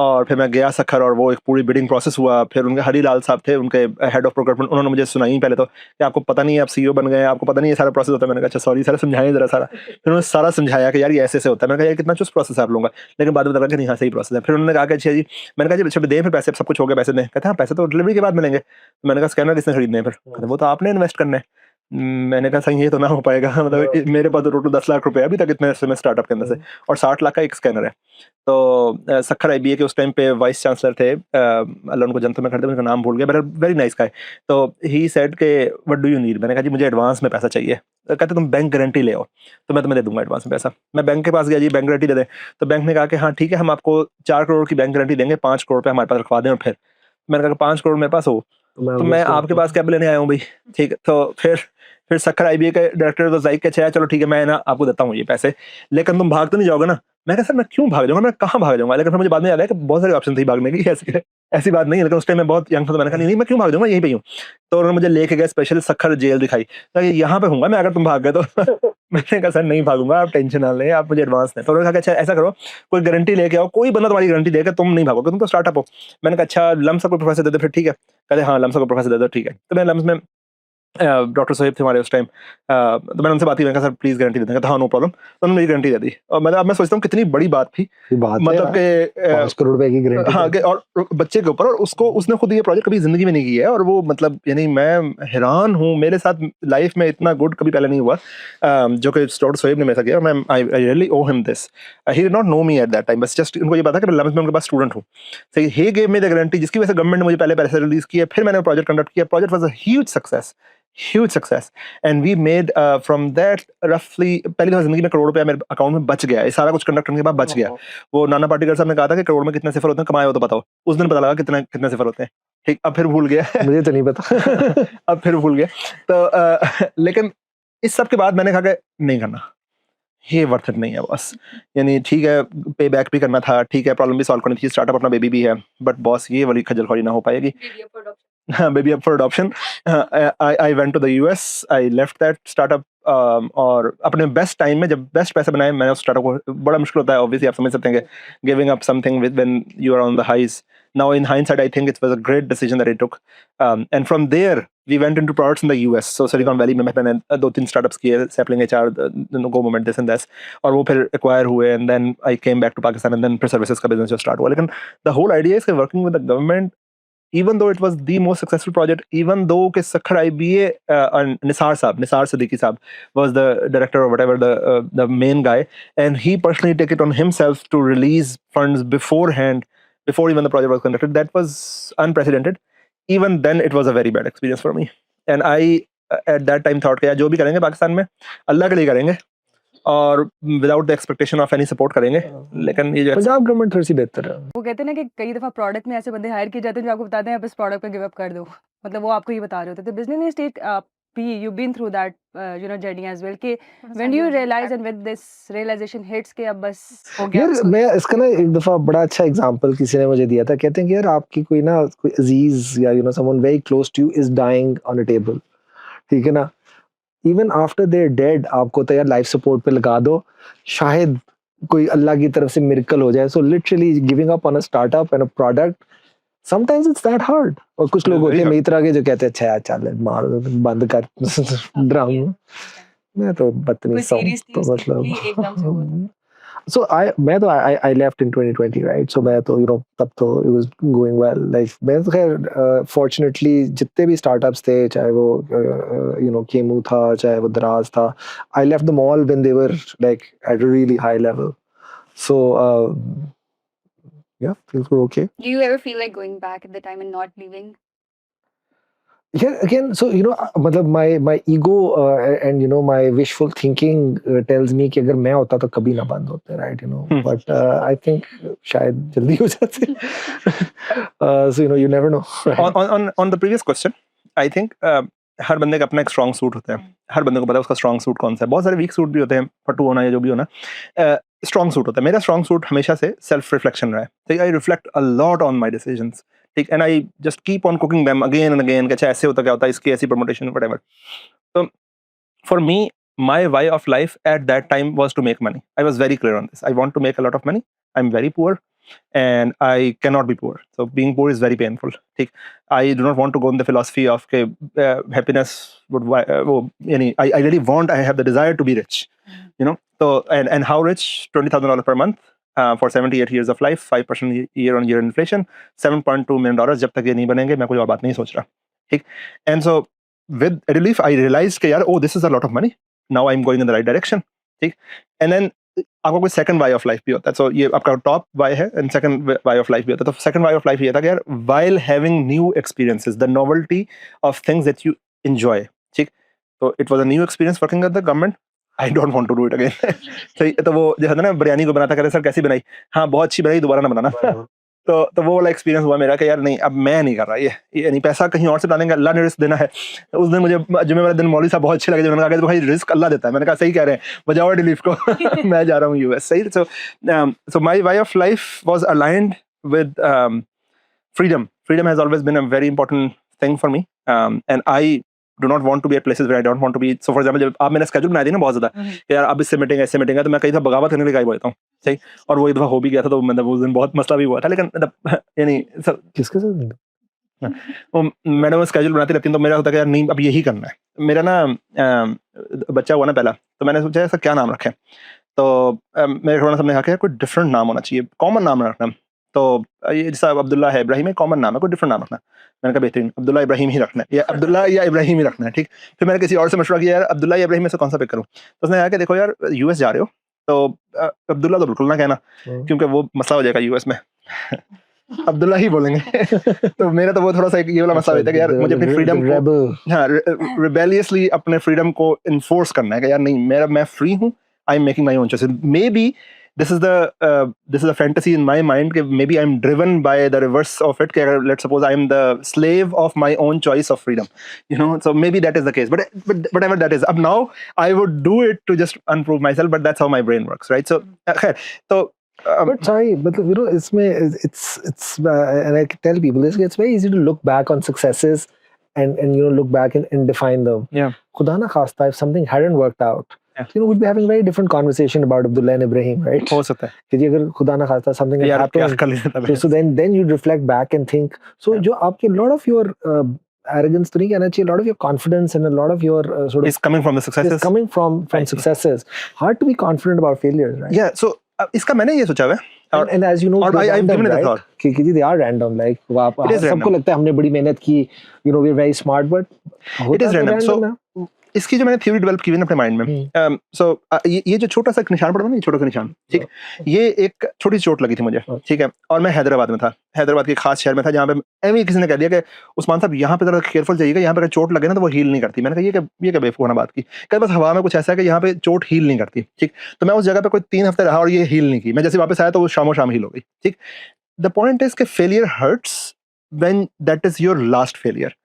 और फिर मैं गया सखर, और वो एक पूरी बिडिंग प्रोसेस हुआ। फिर उनके हरीलाल साहब थे, उनके हेड ऑफ प्रोक्योरमेंट, उन्होंने मुझे सुनाई पहले तो कि आपको पता नहीं है, आप सीईओ बन गए, आपको पता नहीं है सारा प्रोसेस होता है। मैंने कहा अच्छा सॉरी सर, समझाएं जरा सारा। फिर उन्होंने सारा समझाया कि यार ये ऐसे होता है। मैंने कहा यार कितना चुस्त प्रोसेस है आप लोगों का, लेकिन बाद में लगा कि नहीं हाँ सही प्रोसेस है। फिर उन्होंने कहा कि अच्छा जी, मैंने कहा जी अच्छा दे फिर पैसे, सब कुछ हो गया, पैसे दें। कहते हैं पैसे तो डिलीवरी के बाद मिलेंगे। मैंने कहा स्कैनर किसने खरीदने हैं? फिर कहते वो तो आपने इन्वेस्ट करना है। मैंने कहा सही ये तो ना हो पाएगा, मतलब मेरे पास तो टोटल 10 लाख रुपए अभी तक इतने में स्टार्टअप के अंदर से, और 60 लाख का एक स्कैनर है। तो सखर IBA के उस टाइम पे वाइस चांसलर थे, अल्लाह उनको जन्नत में कर दे, उनका नाम भूल गया, बट वेरी नाइस गाय। तो ही सेड के व्हाट डू यू नीड? मैंने कहा जी मुझे एडवांस में पैसा चाहिए। तो कहते तुम बैंक गारंटी ले आओ तो मैं तुम्हें दे दूंगा एडवांस में पैसा। मैं बैंक के पास गया, जी बैंक गारंटी दे दें। तो बैंक ने कहा कि हाँ ठीक है, हम आपको 4 करोड़ की बैंक गारंटी देंगे, 5 करोड़ रुपये हमारे पास रखवा दें। और फिर मैंने कहा 5 करोड़ मेरे पास हो तो मैं आपके पास कैब लेने आया हूँ भाई, ठीक है? तो फिर सखर IBA के डायरेक्टर तो जाइक के अच्छा चलो ठीक है, मैं ना आपको देता हूँ ये पैसे, लेकिन तुम भाग तो नहीं जाओगे ना? मैं कहा सर मैं क्यों भाग जाऊंगा, मैं कहाँ भाग जाऊंगा? लेकिन फिर मुझे बाद में याद आया कि बहुत सारी ऑप्शन थी भागने की, ऐसी बात नहीं है, लेकिन उस टाइम मैं बहुत यंग था, तो मैंने कहा नहीं मैं क्यों भाग जाऊंगा, यहीं पे हूँ। तो उन्होंने मुझे लेके गए स्पेशल सखर जेल दिखाई, तो यहाँ पे हूँ मैं अगर तुम भाग गए तो। मैंने कहा सर नहीं भागूंगा, आप टेंशन ना लें, आप मुझे एडवांस दें। तो उन्होंने कहा अच्छा ऐसा करो, कोई गारंटी लेके आओ, कोई बंदा तुम्हारी गारंटी देगा, तुम नहीं भागोगे, तुम तो स्टार्टअप हो। मैंने कहा अच्छा लम्स का कोई प्रोफेसर दे दो फिर, ठीक है? कहते हाँ लम्स का प्रोफेसर दे दो, ठीक है। तो मैं लम्स में डॉक्टर साहिब थे हमारे उस टाइम, तो मैंने उनसे बात की, मैंने कहा सर प्लीज गारंटी दे देंगे। हाँ नो प्रॉब्लम। तो उन्होंने मेरी गारंटी दे दी, और मैं सोचता हूँ कितनी बड़ी बात थी, मतलब कि 5 करोड़ रुपए की गारंटी। हाँ और बच्चे के ऊपर, और उसने खुद ये प्रोजेक्ट कभी जिंदगी में नहीं किया है, और वो मतलब यानी मैं हैरान हूँ, मेरे साथ लाइफ में इतना गुड कभी पहले नहीं हुआ, जो कि डॉक्टर सोहेब ने मेरे साथ किया। मैं I really O him this. He did not know me at that time, बस जस्ट उनको ये पता कि मैं 11th में उनके पास स्टूडेंट हूँ। So he gave me the guarantee, जिसकी वजह से गवर्नमेंट ने मुझे पहले पैसे रिलीज किया, फिर मैंने प्रोजेक्ट कंडक्ट किया। Project was a huge success and we made from that roughly, पहली दफा जिंदगी में करोड़ रुपया मेरे अकाउंट में बच गया। ये सारा कुछ कंडक्ट करने के बाद बच गया। वो नाना पाटेकर साहब ने कहा था कि करोड़ में कितने सिफर होते हैं, कमाए हो तो बताओ। उस दिन पता लगा कितने सिफर होते हैं, ठीक? अब फिर भूल गया। मुझे तो नहीं पता। अब फिर भूल गया। तो लेकिन इस सब के बाद मैंने कहा कि नहीं करना, ये वर्थ इट नहीं है बॉस। यानी ठीक है पे बैक भी करना था, ठीक है प्रॉब्लम भी सॉल्व करनी थी, स्टार्टअप अपना बेबी भी है, बट बॉस ये वाली खजल खोरी ना हो पाएगी। Baby up for adoption. I went to the US. I left that startup. और अपने बेस्ट टाइम में जब बेस्ट पैसे बनाए, मैंने उस स्टार्टअप को, बड़ा मुश्किल होता है ऑब्वियसली, आप समझ सकते हैं कि giving up something with when you are on the highs. Now in hindsight, I think it was a great decision that I took. And from there, we went into products in the US. So Silicon Valley में मैंने 2-3 startups किए, Sapling HR, Go Moment, this and this, और वो फिर acquire हुए, and then I came back to Pakistan, and then फिर services का business जो start हुआ। लेकिन the whole idea is कि working with the government, even though it was the most successful project, even though के Sakhar IBA and Nisar Siddiqui Saab was the director or whatever, the main guy, and he personally took it on himself to release funds beforehand, before even the project was conducted. That was unprecedented. Even then it was a very bad experience for me, and I at that time thought कि यार जो भी करेंगे पाकिस्तान में अल्लाह के लिए करेंगे, और without the expectation of any support करेंगे। लेकिन ये जो पंजाब गवर्नमेंट थोड़ी सी बेहतर है। वो कहते हैं ना कि कई दफ़ा प्रोडक्ट में ऐसे बंदे हायर किए जाते हैं जो आपको बताते हैं आप इस प्रोडक्ट पे गिव अप कर दो, मतलब वो आपको ये बता रहे होते हैं। तो बिजनेस स्टेट भी you been through that journey as well कि when do you realize and with this realization hits के अब बस हो गया। यार मैं इसका ना एक दफा बड़ा अच्छा एग्जांपल किसी ने मुझे दिया था, कहते हैं कि यार आपकी कोई अजीज या someone very close to you is dying on a table, ठीक है ना, इवन आफ्टर देयर डेड आपको तो यार लाइफ सपोर्ट पे लगा दो, शायद कोई अल्लाह की तरफ से मिरेकल हो जाए। So literally giving up on a startup and a product, sometimes it's that hard. और कुछ लोग होते हैं मेरी तरह के जो कहते हैं अच्छा यार चल मार बंद कर ड्रामा। मैं तो बदतमीज हूँ, तो मतलब so I left in 2020, right? So मैं तो तब तो it was going well. Like मैं तो खैर fortunately जितने भी startups थे, चाहे वो केमू था, चाहे वो दराज था, I left them all when they were like at a really high level. So yeah, things were okay. Do you ever feel like going back at the time and not leaving? Yeah, again, so मतलब my ego and my wishful thinking tells me कि अगर मैं होता तो कभी ना बंद होते, right? But I think शायद जल्दी हो जाते। So you never know. Right? On the previous question, I think हर बंदे का अपना एक स्ट्रॉन्ग सूट होता है, हर बंदे को पता है उसका स्ट्रॉन्ग सूट कौन सा है। बहुत सारे वीक सूट भी होते हैं, फटू होना या जो भी होना, स्ट्रॉन्ग सूट होता है। मेरा स्ट्रॉन्ग सूट हमेशा से सेल्फ रिफ्लेक्शन रहा है। ठीक, I reflect a lot on my decisions, ठीक, and I just keep on cooking them again and again, अच्छा ऐसे होता क्या होता है, इसकी ऐसी परमुटेशन व्हाटएवर। तो for me, my way of life at that time was to make money. I was very clear on this. I want to make a lot of money. I'm very poor and I cannot be poor. So being poor is very painful. ठीक, I do not want to go in the philosophy of happiness would I really want, I have the desire to be rich, you know. So and how rich? $20,000 per month for 78 years of life, 5% year on year inflation, $7.2 million. जब तक ये नहीं बनेंगे मैं कोई और बात नहीं सोच रहा, ठीक। And so with Relief, I realized कि यार, oh, this is a lot of money. Now I'm going in the right direction, ठीक। And then आपका कोई second way of life भी होता है। So ये आपका top way है and second way of life भी होता है। तो second way of life ये था कि यार, while having new experiences, the novelty of things that you enjoy, ठीक। तो it was a new experience working at the government. I don't want to do it again. तो वो जो है ना, बिरयानी को बनाता करे, सर कैसी बनाई, हाँ बहुत अच्छी बनाई, दोबारा ना बनाना। तो वो वाला एक्सपीरियंस हुआ मेरा कि यार नहीं, अब मैं नहीं कर रहा ये नहीं, पैसा कहीं और से डालेंगे, अल्लाह ने रिस्क देना है। उस दिन मुझे जुम्मे वाले दिन मौलवी साहब बहुत अच्छे लगे, जिन्होंने कहा कि भाई रिस्क अल्लाह देता है। मैंने कहा सही कह रहे हैं, बजाओ रिलीफ को। मैं जा रहा हूँ यूएस, सही। So my way of life was aligned with freedom has always been a very important thing for me, and I do not want to be at places where I don't want to be. So for example, जब आप मैंने schedule बनाई थी ना बहुत ज्यादा कि यार अब इससे मीटिंग ऐसे मीटिंग है, तो मैं कई दफा बगावत करने के लिए बोलता हूँ, सही। और वो एक दफा हो भी गया था, तो मतलब उस दिन बहुत मसला भी हुआ था, लेकिन यानी किसके साथ? वो मैडम स्केड्यूल बनाती रहती है, तो मेरा होता है कि यार नहीं अब यही करना है। मेरा ना बच्चा हुआ ना पहला, तो मैंने सोचा ऐसा क्या नाम रखें, तो मेरे घरवाले साहब ने कहा कि कोई डिफरेंट नाम होना चाहिए, कॉमन नाम रखना। तो ये जैसा अब्दुल्ला है, इब्राहिम है, कॉमन नाम है, कोई डिफरेंट नाम रखना। मैंने कहा बेहतरीन, अब्दुल्ला इब्राहिम ही रखना है, या अब्दुल्ला या इब्राहिम ही रखना है, ठीक। फिर मैंने किसी और से मशवरा किया, यार अब्दुल्ला या इब्राहिम में से कौन सा पिक करूँ। तो उसने कहा कि देखो यार, यूएस जा रहे हो तो अब्दुल्ला तो बिल्कुल ना कहना, क्योंकि वो मसला हो जाएगा यूएस में। अब्दुल्ला ही बोलेंगे। तो मेरा तो वो थोड़ा सा ये वाला मसला होता है कि यार मुझे अपनी फ्रीडम को, हाँ, रिबेलियसली अपने फ्रीडम को इन्फोर्स करना है कि यार नहीं, मैं फ्री हूँ, I am making my own choices. May be this is a fantasy in my mind, maybe I'm driven by the reverse of it, let's suppose I'm the slave of my own choice of freedom, you know. So maybe that is the case, but whatever that is, up now I would do it to just unprove myself, but that's how my brain works, right? So but sorry, but you know, it's and I tell people this, it's very easy to look back on successes and you know, look back and define them. Yeah. Khuda na khasta, if something hadn't worked out, yeah, you know, we'd be having a very different conversation about Abdullah and Ibrahim, right? हो सकता है कि अगर खुदा ना खास्ता something had happened, so then you'd reflect back and think, so जो आपके lot of your arrogance तो नहीं कहना चाहिए, a lot of your confidence and a lot of your sort of is coming from the successes, is coming from successes. Hard to be confident about failures, right? Yeah, so इसका मैंने ये सोचा है, and as you know, I've given it a thought कि they are random, like सबको लगता है हमने बड़ी मेहनत की, you know, we're very smart, but it is random. So इसकी जो मैंने थ्योरी डेवलप की हुई है अपने माइंड में, सो ये जो छोटा सा निशान पड़ा ना, ये छोटा सा निशान, ठीक, ये एक छोटी सी चोट लगी थी मुझे, ठीक है, और मैं हैदराबाद में था, हैदराबाद के खास शहर में था, जहाँ पे एवं किसी ने कह दिया कि उस्मान साहब यहाँ पे जरा केयरफुल जाइएगा, यहाँ पे अगर चोट लगे ना तो वो हील नहीं करती। मैंने कहा ये क्या बेवकूफ़ाना बात की, कल बस हवा में कुछ ऐसा है कि यहाँ पे चोट हील नहीं करती, ठीक। तो मैं उस जगह पे कोई 3 हफ्ते रहा और ये हील नहीं की। मैं जैसे वापस आया तो वो शामो शाम हील हो गई, ठीक। द पॉइंट इज कि failure hurts when that is your last failure.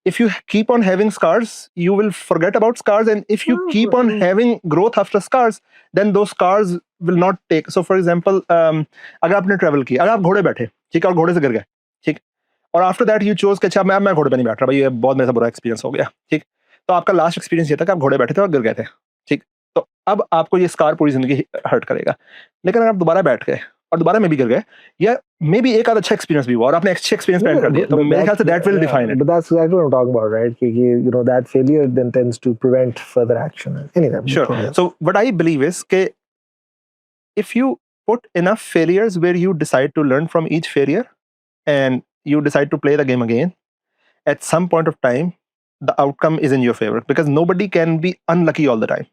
If you keep on having scars, you will forget about scars, and if you keep on having growth after scars, then those scars will not take. So for example, अगर आपने travel किया, अगर आप घोड़े बैठे, ठीक है, और घोड़े से गिर गए, ठीक, और आफ्टर दैट यू चोज कि अच्छा मैं घोड़े पे नहीं बैठ रहा भाई, ये बहुत मेरे से बुरा एक्सपीरियंस हो गया, ठीक। तो आपका लास्ट एक्सपीरियंस ये था कि आप घोड़े बैठे थे और गिर गए थे, ठीक। तो अब आपको ये स्कार पूरी जिंदगी हर्ट करेगा। लेकिन अगर आप दोबारा बैठ गए और दोबारा में भी गिर गए, या मे बी एक आध अच्छा एक्सपीरियंस भी हुआ और आपने अच्छे एक्सपीरियंस प्लान कर दिया, तो मेरे ख्याल say that will define it. But that's what I'm talking about, right? You know, that failure then tends to prevent further action. Anyway, sure. So what I believe is that if you put enough failures where you decide to learn from each failure and you decide to play the game again, at some point of time the outcome is in your favor, because nobody can be unlucky all the time,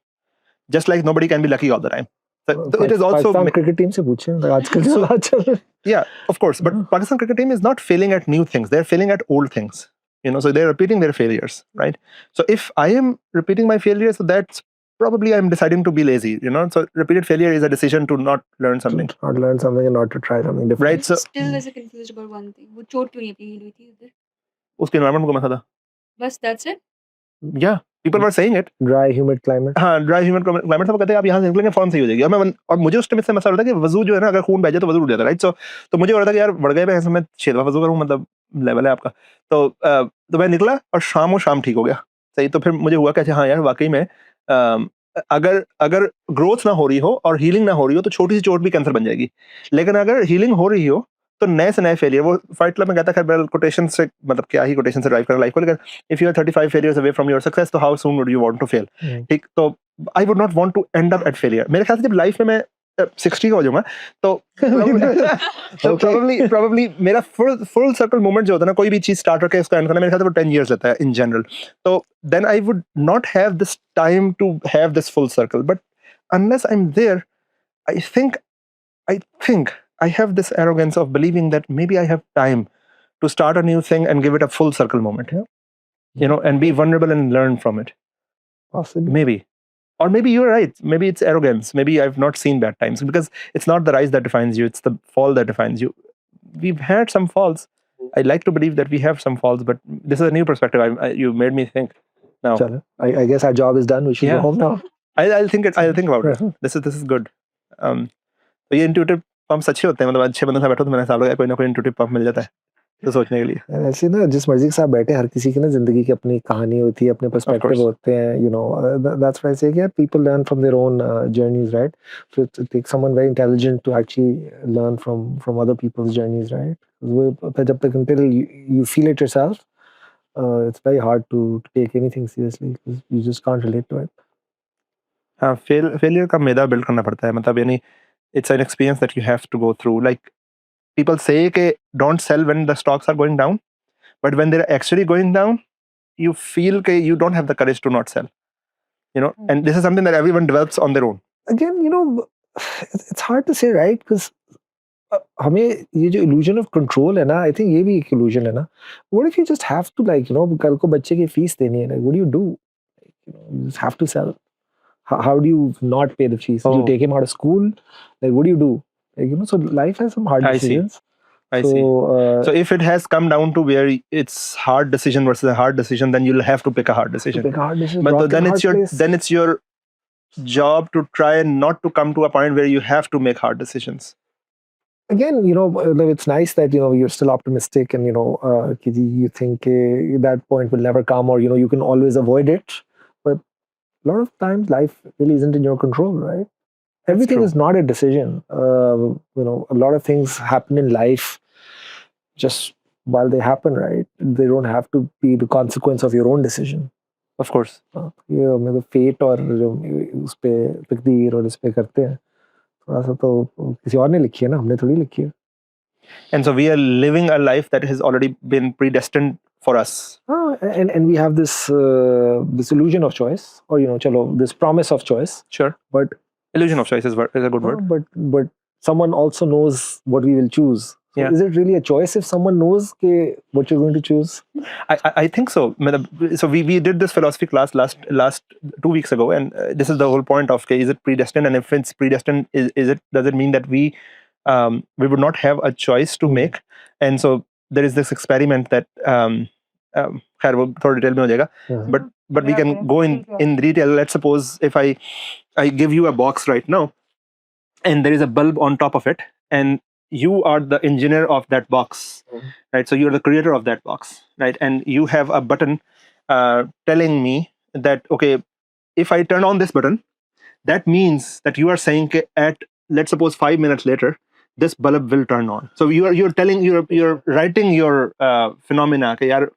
just like nobody can be lucky all the time. So it is also Pakistan cricket team se पूछे आजकल जो बात चल रही है. Yeah, of course, but Pakistan cricket team is not failing at new things, they're failing at old things, you know, so they're repeating their failures, right? So if I am repeating my failures, so that's probably I'm deciding to be lazy, you know. So repeated failure is a decision to not learn something, not learn something and not to try something different, right? So Still as confused about one thing. वो चोट क्यों नहीं अपनी heal हुई थी उधर? उसके environment को मसला था. बस that's it. Yeah, people were saying it. Dry, humid climate. हाँ, ड्राई ह्यूमन क्लाइमेट सब कहते हैं आप यहाँ से निकलेंगे फौरन सही हो जाएगी। और मुझे उस टाइम इससे मसला होता है कि वजू जो है ना, अगर खून बह जाए तो वजू उठ जाता है, राइट? तो मुझे हो रहा था कि यार बढ़ गए, मैं ऐसे में 6 वजू करूँ, मतलब लेवल है आपका। तो मैं निकला और शाम ठीक हो गया, सही। तो फिर मुझे हुआ कि हाँ यार वाकई में अगर ग्रोथ ना हो रही हो और हीलिंग ना हो रही हो तो छोटी सी चोट भी कैंसर बन जाएगी। लेकिन अगर हीलिंग हो रही हो तो नए से नए फेलियर, वो फाइट क्लब में कहता है, खैर कोटेशन से मतलब क्या ही कोटेशन से ड्राइव करना लाइफ को, लेकिन if you are 35 failures away from your success तो how soon would you want to fail, ठीक? तो I would not want to end up at failure. मेरे ख्याल से जब लाइफ में मैं 60 का हो जाऊंगा तो probably मेरा फुल सर्कल मोमेंट जो होता है ना, कोई भी चीज स्टार्ट करके उसका एंड करना, मेरे ख्याल से वो 10 years लेता है इन जनरल। तो then I would not have this time to have this full circle, but unless I am there, I think I have this arrogance of believing that maybe I have time to start a new thing and give it a full circle moment, you know, and be vulnerable and learn from it. Possibly. Maybe. Or maybe you're right. Maybe it's arrogance. Maybe I've not seen bad times, because it's not the rise that defines you, it's the fall that defines you. We've had some falls. I like to believe that we have some falls, but this is a new perspective. You made me think now. Chalo. I guess our job is done. We should go home now. I'll think about it. This is good. तो ये intuitive pumps अच्छे होते हैं, मतलब अच्छे बंदों से बैठो तो मैंने सालों कोई ना कोई इंट्यूटिव पंप मिल जाता है तो सोचने के लिए। ऐसे ना जिस मर्जी के साथ बैठे, हर किसी की ना जिंदगी की अपनी कहानी होती है, अपने पर्सपेक्टिव होते हैं, you know, that's why I say yeah, people learn from their own journeys, right? So it takes someone very intelligent to actually learn from other people's journeys, right? जब तक until you feel it yourself, it's very hard to take anything seriously because you just can't relate to it. हाँ, failure का मैदा build करना पड़ता है, मतलब यानी it's an experience that you have to go through. Like people say ke don't sell when the stocks are going down, but when they're actually going down, you feel ke you don't have the courage to not sell, you know. And this is something that everyone develops on their own. Again, you know, it's hard to say, right? Because हमें ये जो illusion of control है ना, I think ये भी एक illusion है ना. What if you just have to, like, you know, कल को बच्चे की फीस देनी है, like, what do you do? You know, you just have to sell. How do you not pay the fees? Do you take him out of school? Like, what do you do? Like, you know, so life has some hard decisions. I see. So if it has come down to where it's hard decision versus a hard decision, then you'll have to pick a hard decision. But then it's your job to try not to come to a point where you have to make hard decisions. Again, you know, it's nice that, you know, you're still optimistic and, you know, you think that point will never come, or, you know, you can always avoid it. But a lot of times life really isn't in your control, right? Everything is not a decision. You know, a lot of things happen in life just while they happen, right? They don't have to be the consequence of your own decision. Of course. You know, maybe fate और जो उस पे तकदीर और इस पे करते हैं, थोड़ा सा तो किसी और ने लिखी है ना, हमने थोड़ी लिखी है. And so we are living a life that has already been predestined for us. And we have this illusion of choice, or, you know, chalo, this promise of choice. Sure. But illusion of choice is a good word. But someone also knows what we will choose. So is it really a choice if someone knows what you're going to choose? I think so. So we did this philosophy class last 2 weeks ago, and this is the whole point of is it predestined, and if it's predestined, does it mean that we would not have a choice to make? And so there is this experiment that खैर वो थोड़ा detail में हो जाएगा, but we can go in detail. Let's suppose if I give you a box right now, and there is a bulb on top of it, and you are the engineer of that box, right? So you're the creator of that box, right? And you have a button telling me that, okay, if I turn on this button, that means that you are saying at, let's suppose 5 minutes later, this bulb will turn on. So you're writing your phenomena कि यार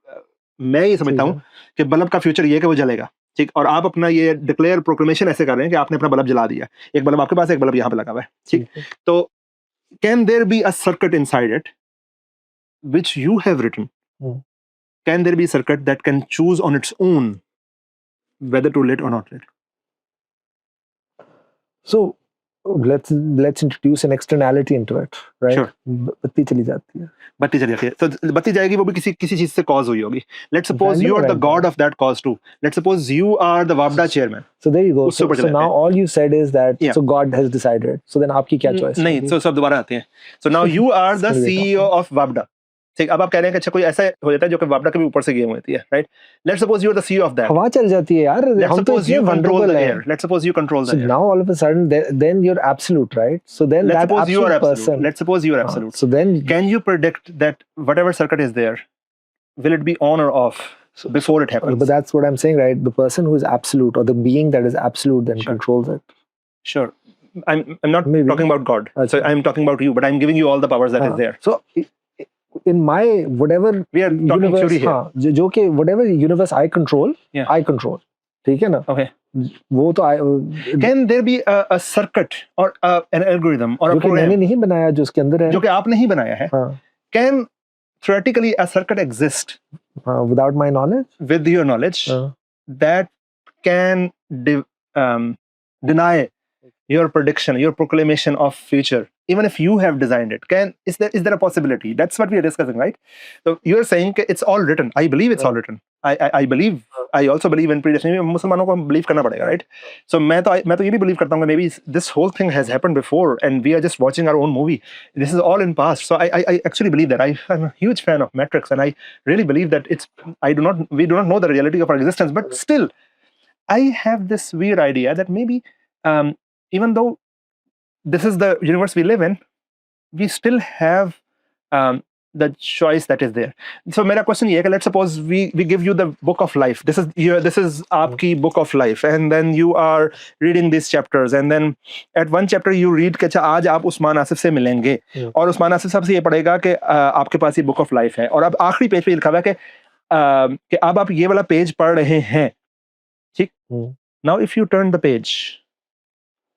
मैं ये समझता हूँ कि bulb का future ये है कि वो जलेगा, ठीक? और आप अपना ये डिक्लेयर प्रोक्लेमेशन ऐसे कर रहे हैं कि आपने अपना बल्ब जला दिया, एक बल्ब आपके पास है, एक बल्ब यहाँ पे लगा हुआ है, ठीक? तो can there be a circuit inside it which you have written? Can there be a circuit that can choose on its own whether to lit or not lit? So let's introduce an externality into it, right? Sure. बत्ती चली जाती है. बत्ती चली जाती है, तो बत्ती जाएगी, वो भी किसी चीज से कॉज हुई होगी. Let's suppose you are the god of that cause too. Let's suppose you are the WAPDA chairman. So there you go. So now all you said is that so God has decided. So then आपकी क्या choice? नहीं, so सब दोबारा आते हैं. So now you are the CEO of WAPDA. ठीक, अब आप कह रहे हैं कि अच्छा कोई ऐसा हो जाता है जो कि वापडा के भी ऊपर से गेम होती है, right? Let's suppose you are the CEO of that. हवा चल जाती है यार, Let's हम तो suppose इतने you control vulnerable the हैं. air. Let's suppose you control the So air. now all of a sudden, then you're absolute, right? So then Let's that suppose you are absolute absolute. person. Let's suppose you are absolute. So then, Can you predict that whatever circuit is there, will it be on or off before it happens? but that's what I'm saying, right? The person who is absolute, or the being that is absolute, then Sure. controls it. Sure. I'm not Maybe. talking about God. Achha. So I'm talking about you, but I'm giving you all the powers that is there. So in my whatever We are talking universe, theory here. जो कि whatever universe I control, Yeah. I control. ठीक है ना? Okay. वो तो Can there be a circuit or an algorithm or जो a कि मैंने program नहीं बनाया, जो उसके अंदर है. जो कि आपने ही बनाया है? हाँ. Can theoretically a circuit exist Without my knowledge? with your knowledge that can deny your prediction, your proclamation of future, even if you have designed it? Is there a possibility? That's what we are discussing, right? So you are saying that it's all written. I believe it's all written. I also believe in predestination. मुसलमानों को believe करना पड़ेगा, right? So मैं तो ये भी believe करता हूँ कि maybe this whole thing has happened before and we are just watching our own movie. This is all in past. So I actually believe that. I'm a huge fan of Matrix, and I really believe that we do not know the reality of our existence, but still, I have this weird idea that maybe even though this is the universe we live in, we still have the choice that is there. So मेरा question ये है कि let's suppose we give you the book of life. This is आपकी book of life, and then you are reading these chapters, and then at one chapter you read कि अच्छा आज आप उस्मान आसिफ से मिलेंगे, और उस्मान आसिफ साहब से ये पढ़ेगा कि आपके पास ये book of life है, और अब आखिरी पेज पे लिखा हुआ है कि अब आप ये वाला पेज पढ़ रहे हैं, ठीक? Now if you turn the page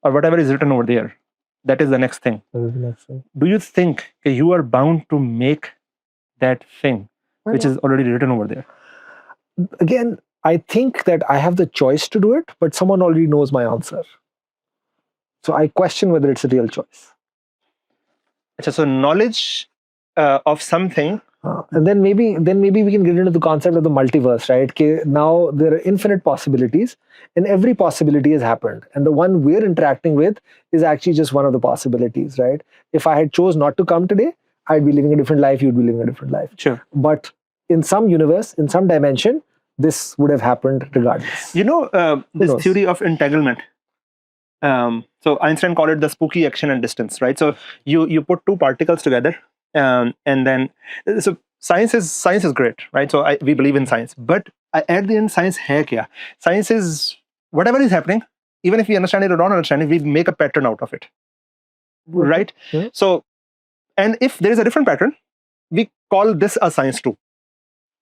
or whatever is written over there, that is the next thing. Do you think that you are bound to make that thing which is already written over there? Again, I think that I have the choice to do it, but someone already knows my answer. So I question whether it's a real choice. So knowledge of something. And then maybe we can get into the concept of the multiverse, right? Okay, now there are infinite possibilities, and every possibility has happened, and the one we're interacting with is actually just one of the possibilities, right? If I had chose not to come today, I'd be living a different life, you'd be living a different life. Sure. But in some universe, in some dimension, this would have happened regardless. You know, this theory of entanglement. So Einstein called it the spooky action and distance, right? So you put two particles together. And then, so science is great, right? So we believe in science, but at the end, science hai kya? Science is whatever is happening, even if we understand it or don't understand it, we make a pattern out of it, right? Yeah. So, and if there is a different pattern, we call this a science too,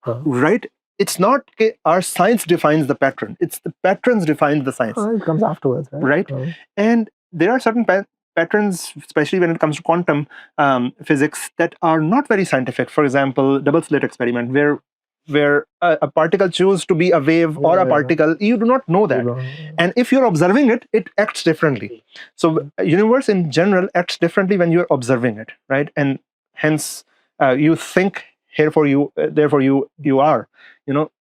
right? It's not that our science defines the pattern; it's the patterns define the science. It comes afterwards, right? And there are certain patterns, especially when it comes to quantum physics, that are not very scientific. For example, double slit experiment, where a particle chooses to be a wave or a particle, you do not know that. And if you're observing it, it acts differently. So universe in general acts differently when you're observing it, right? And hence you think, therefore you are,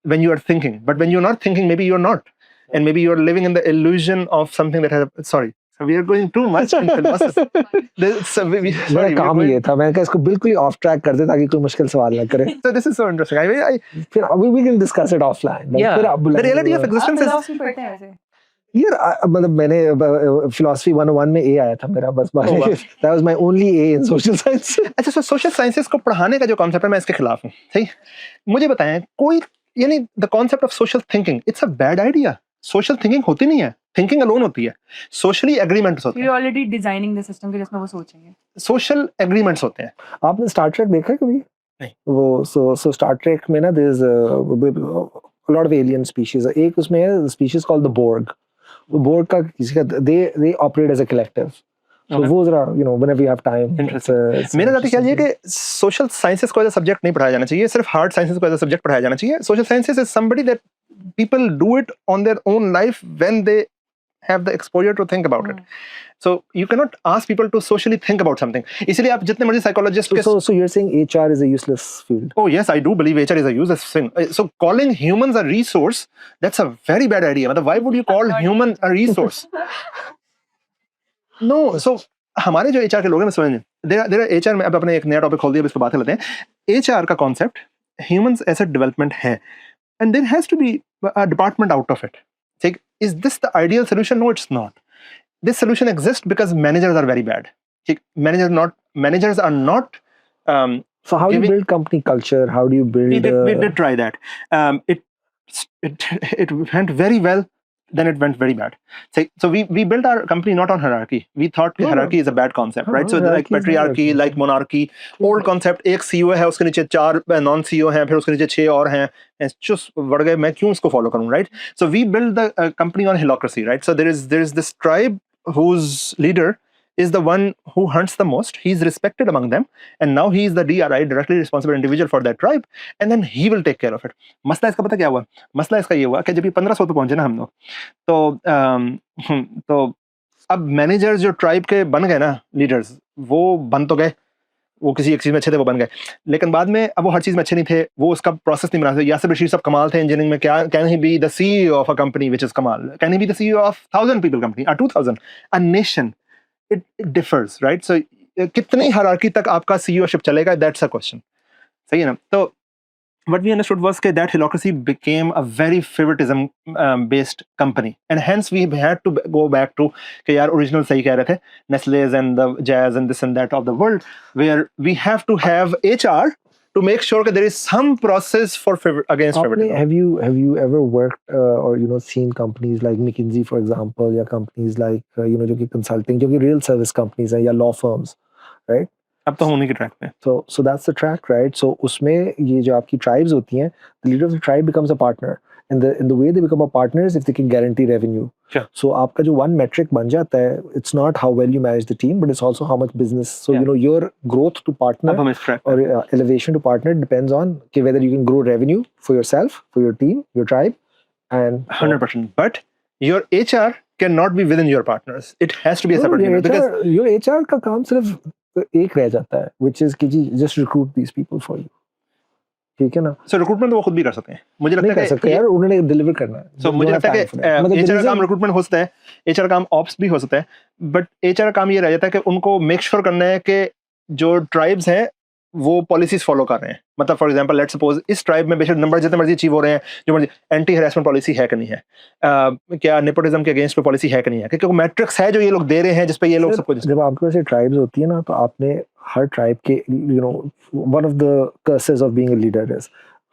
when you are thinking. But when you're not thinking, maybe you're not. And maybe you're living in the illusion of something that has, sorry. So we are going too much in philosophy. मेरा काम ये था, मैंने कहा इसको बिल्कुल ही of track कर दे ताकि कोई मुश्किल सवाल ना करे. So this is so interesting. फिर we can discuss it offline. Yeah. The reality of existence is. philosophy पढ़ते हैं ऐसे? यार मतलब मैंने philosophy 101 में A आया था मेरा, बस. That was my only A in social science. अच्छा, so social sciences को पढ़ाने का जो concept है, मैं इसके खिलाफ हूँ. सही? मुझे बताएं, कोई यानी the concept of social thinking, it's a bad idea. Social thinking होती नहीं है. Thinking alone होती है. Socially agreements होते हैं. You're already designing the system कि जिसमें वो सोचेंगे. Social agreements होते हैं. आपने Star Trek देखा है कभी? नहीं. वो so Star Trek में ना there's a lot of alien species. एक उसमें है species called the Borg. The Borg का किसी का they operate as a collective. So वो जरा whenever you have time. मेरा ज़ाती ख्याल ये है कि social sciences को as a subject नहीं पढ़ाया जाना चाहिए, सिर्फ hard sciences को as a subject पढ़ाया जाना चाहिए. Social sciences is somebody that people do it on their own life when they have the exposure to think about it. So you cannot ask people to socially think about something. इसलिए आप जितने मर्जी psychologist के So you're saying HR is a useless field? Oh yes, I do believe HR is a useless thing. So calling humans a resource, that's a very bad idea. मतलब why would you call human a resource? No, so हमारे जो HR के लोग हैं, मैं समझ there are HR में अब अपने एक नया टॉपिक खोल दिया, अब इसको बात कर लेते हैं. HR का concept, humans asset development है, and there has to be a department out of it. Like, is this the ideal solution? No, it's not. This solution exists because managers are very bad. Like, managers are not. So how do you giving- build company culture? How do you build? we did try that. It went very well. Then it went very bad. So we built our company not on hierarchy. We thought No, hierarchy is a bad concept, right? So like hierarchy is patriarchy, hierarchy. like monarchy, old concept. एक CEO है, उसके नीचे 4 non CEO हैं, फिर उसके नीचे 6 और हैं. Just बढ़ गए, मैं क्यों इसको follow करूं, right? So we built the company on holacracy, right? So there is this tribe whose leader is the one who hunts the most. He's respected among them, and now he is the DRI, directly responsible individual for that tribe, and then he will take care of it. मसला इसका पता क्या हुआ? मसला इसका ये हुआ कि जब ये 1500 पे पहुंचे ना हम लोग, तो अब मैनेजर्स जो ट्राइब के बन गए ना, लीडर्स, वो बन तो गए, वो किसी एक चीज में अच्छे थे, वो बन गए, लेकिन बाद में अब वो हर चीज में अच्छे नहीं थे, वो उसका प्रोसेस नहीं बना सकते. यासिर बशीर सब कमाल थे इंजीनियरिंग में, क्या can he be the CEO of a company which is कमाल? Can he be the CEO of 1000 people company और 2000? A nation, it differs, right? So कितनी हायरार्की तक आपका CEOship चलेगा, that's a question. सही है ना? तो what we understood was that holacracy became a very favoritism based company, and hence we had to go back to कि यार original सही कह रहे थे, Nestle's and the Jazz and this and that of the world, where we have to have HR to make sure that there is some process for against favoritism. Have you ever worked or seen companies like McKinsey, for example, या companies like जो कि consulting, जो कि real service companies हैं, या law firms, right? अब तो हम उन्हीं के ट्रैक पे. So that's the track, right? So उसमें ये जो आपकी tribes होती हैं, the leader of the tribe becomes a partner, and the way they become a partner is if they can guarantee revenue. Sure. So आपका जो one metric बन जाता है, it's not how well you manage the team, but it's also how much business. So Yeah. Your growth to partner अब हम इस track or elevation to partner depends on whether you can grow revenue for yourself, for your team, your tribe, and 100%. But your HR cannot be within your partners. It has to be a No, separate unit because your HR का काम सिर्फ एक रह जाता है, which is कि जी just recruit these people for you. ठीक है ना? so recruitment तो वो खुद भी कर सकते हैं. मुझे लगता नहीं कर है सकते कि यार, उन्होंने डिलीवर करना है. so मुझे लगता है कि HR का काम रिक्रूटमेंट हो सकता है, HR काम ऑप्स भी हो सकता है, बट HR का काम ये रह जाता है कि उनको मेक श्योर करना है कि जो ट्राइब्स हैं वो पॉलिसीज फॉलो कर रहे हैं. मतलब फॉर एग्जांपल लेट्स सपोज इस ट्राइब में बेशक नंबर जितने मर्जी अचीव हो रहे हैं, जो मर्जी एंटी हैरेसमेंट पॉलिसी है कि नहीं है, क्या नेपोटिज्म के अगेंस्ट पे पॉलिसी है कि नहीं है, क्योंकि मैट्रिक्स है जो ये लोग दे रहे हैं जिस पे ये लोग सब कुछ. जब आपके पास ट्राइब्स होती है ना, तो आपने हर ट्राइब के one of the curses of being a leader is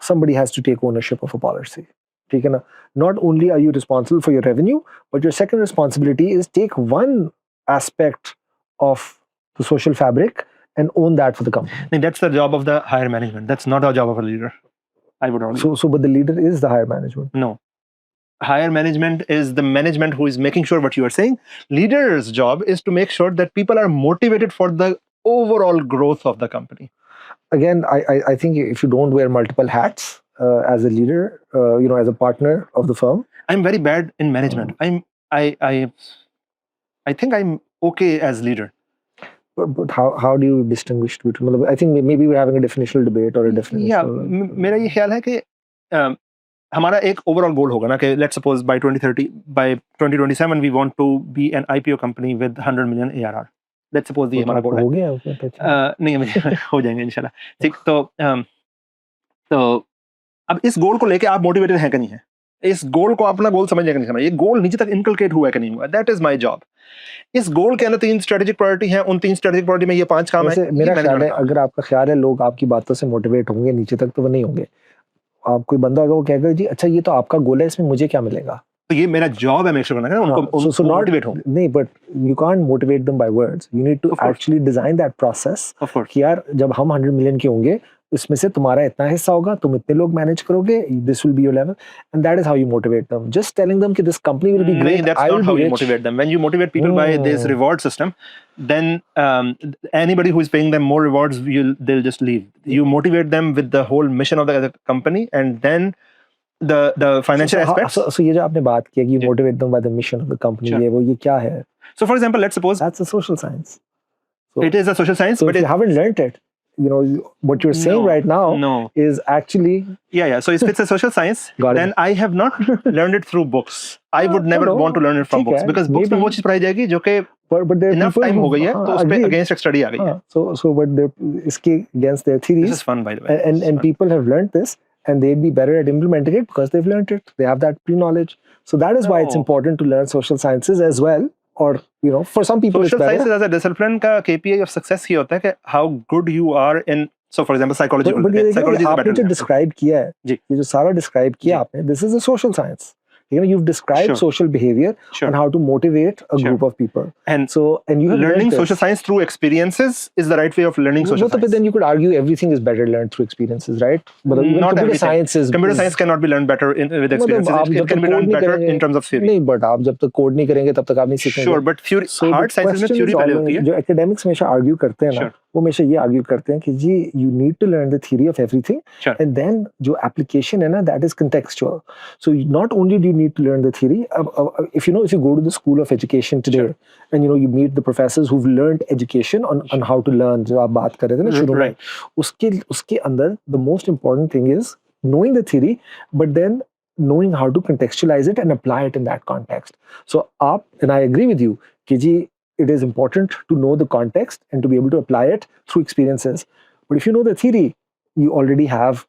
somebody has to take ownership of a policy. ठीक है ना? Not only are you responsible for your revenue, but your second responsibility is take one aspect of the social fabric and own that for the company. नहीं, that's the job of the higher management. That's not the job of a leader, I would argue. So but the leader is the higher management. No. Higher management is the management who is making sure what you are saying. Leader's job is to make sure that people are motivated for the overall growth of the company. Again, I think if you don't wear multiple hats as a leader, as a partner of the firm. I'm very bad in management. I think I'm okay as leader. But how do you distinguish between? I think maybe we're having a definitional debate or a definitional. Yeah, मेरा ये ख्याल है कि हमारा एक overall गोल होगा ना कि let's suppose by 2030, by 2027 we want to be an IPO company with 100 million ARR. Let's suppose ये हमारा गोल है. हो गया उसमें नहीं हमें हो जाएंगे इंशाल्लाह. ठीक, तो अब इस गोल को लेके आप मोटिवेटेड हैं कि नहीं है, इस गोल को अपना गोल समझने का नहीं समझ, ये गोल नीचे तक इनकलकेट हुआ है कि नहीं हुआ, दैट इज माय जॉब. इस गोल के अंदर 3 स्ट्रेटेजिक प्रायोरिटी हैं, उन 3 स्ट्रेटेजिक प्रायोरिटी में ये 5 काम है. मेरा ख्याल है अगर आपका ख्याल है लोग आपकी बातों से मोटिवेट होंगे नीचे तक, तो वो नहीं होंगे. आप कोई बंदा होगा वो कहेगा जी अच्छा ये तो आपका गोल है, इसमें मुझे क्या मिलेगा. तो ये मेरा जॉब है मेक श्योर करना कि उनको मोटिवेट हो. नहीं, but you can't motivate them by words, you need to actually design that process कि यार जब हम 100 मिलियन के होंगे इसमें से तुम्हारा इतना हिस्सा होगा, तुम इतने लोग मैनेज करोगे, this will be your level, and that is how you motivate them. Just telling them कि this company will be great, that's not how you motivate them. When you motivate people by this reward system, then anybody who is paying them more rewards, they'll just leave. You motivate them with the whole mission of the company, and then the financial aspects. So ये जो आपने बात की कि you motivate them by the mission of the company, ये क्या है? So for example, let's suppose that's a social science. It is a social science, so but if you haven't learned it, what you're saying right now is actually so if it's a social science, then I have not learned it through books. I would never want to learn it from books, because books में वो चीज पढ़ाई जाएगी जो कि but there are enough people time who हो गई है तो उस पे agreed. against एक study आ गई है. So but इसके against their This theories, is fun, by the way. and people have learned this, and they'd be better at implementing it because they've learned it. They have that pre-knowledge. So that is why it's No. important to learn social sciences as well. Or for some people Social it's better. sciences as a discipline का KPI of success ये होता है कि how good you are in, so for example psychology. But ये देखिए, Psychology is a आपने better जो example. describe किया है, जी. ये जो सारा describe किया जी. आपने, this is a social science. You've described Sure. social behavior Sure. and how to motivate a Sure. group of people. And And you have learning learned social this. science through experiences is the right way of learning social But science. then you could argue everything is better learned through experiences, right? But even Not computer everything. science is Computer science cannot be learned better with experiences. आप It जब can तक be code learned नहीं better करेंगे, in terms of theory. नहीं, but आप जब तक code नहीं करेंगे तब तक आप नहीं सीखेंगे. Sure, but theory, So hard the sciences में question theory is पहले always, होती है. जो academics हमेशा argue करते हैं ना, Sure. वो हमेशा ये argue करते हैं कि जी you need to learn the theory of everything, Sure. and then जो application है ना, that is contextual. So not only do you need to learn the theory, if you go to the school of education today, Sure. and you meet the professors who've learned education on how to learn, जो आप बात कर रहे थे ना शुरू में, Right. उसके अंदर the most important thing is knowing the theory, but then knowing how to contextualize it and apply it in that context. So and I agree with you, Kiji, it is important to know the context and to be able to apply it through experiences. But if you know the theory, you already have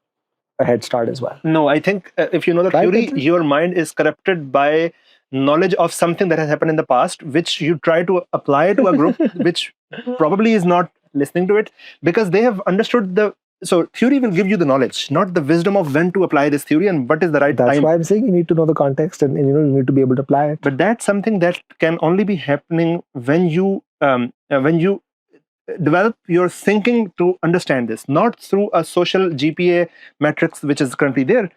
a head start as well. No, I think if you know the Right, theory, Anthony? your mind is corrupted by knowledge of something that has happened in the past, which you try to apply to a group which probably is not listening to it because they have understood the. So theory will give you the knowledge, not the wisdom of when to apply this theory and what is the right That's time. why I'm saying you need to know the context and you need to be able to apply it. But that's something that can only be happening when you develop your thinking to understand this, not through a social GPA matrix which is currently there.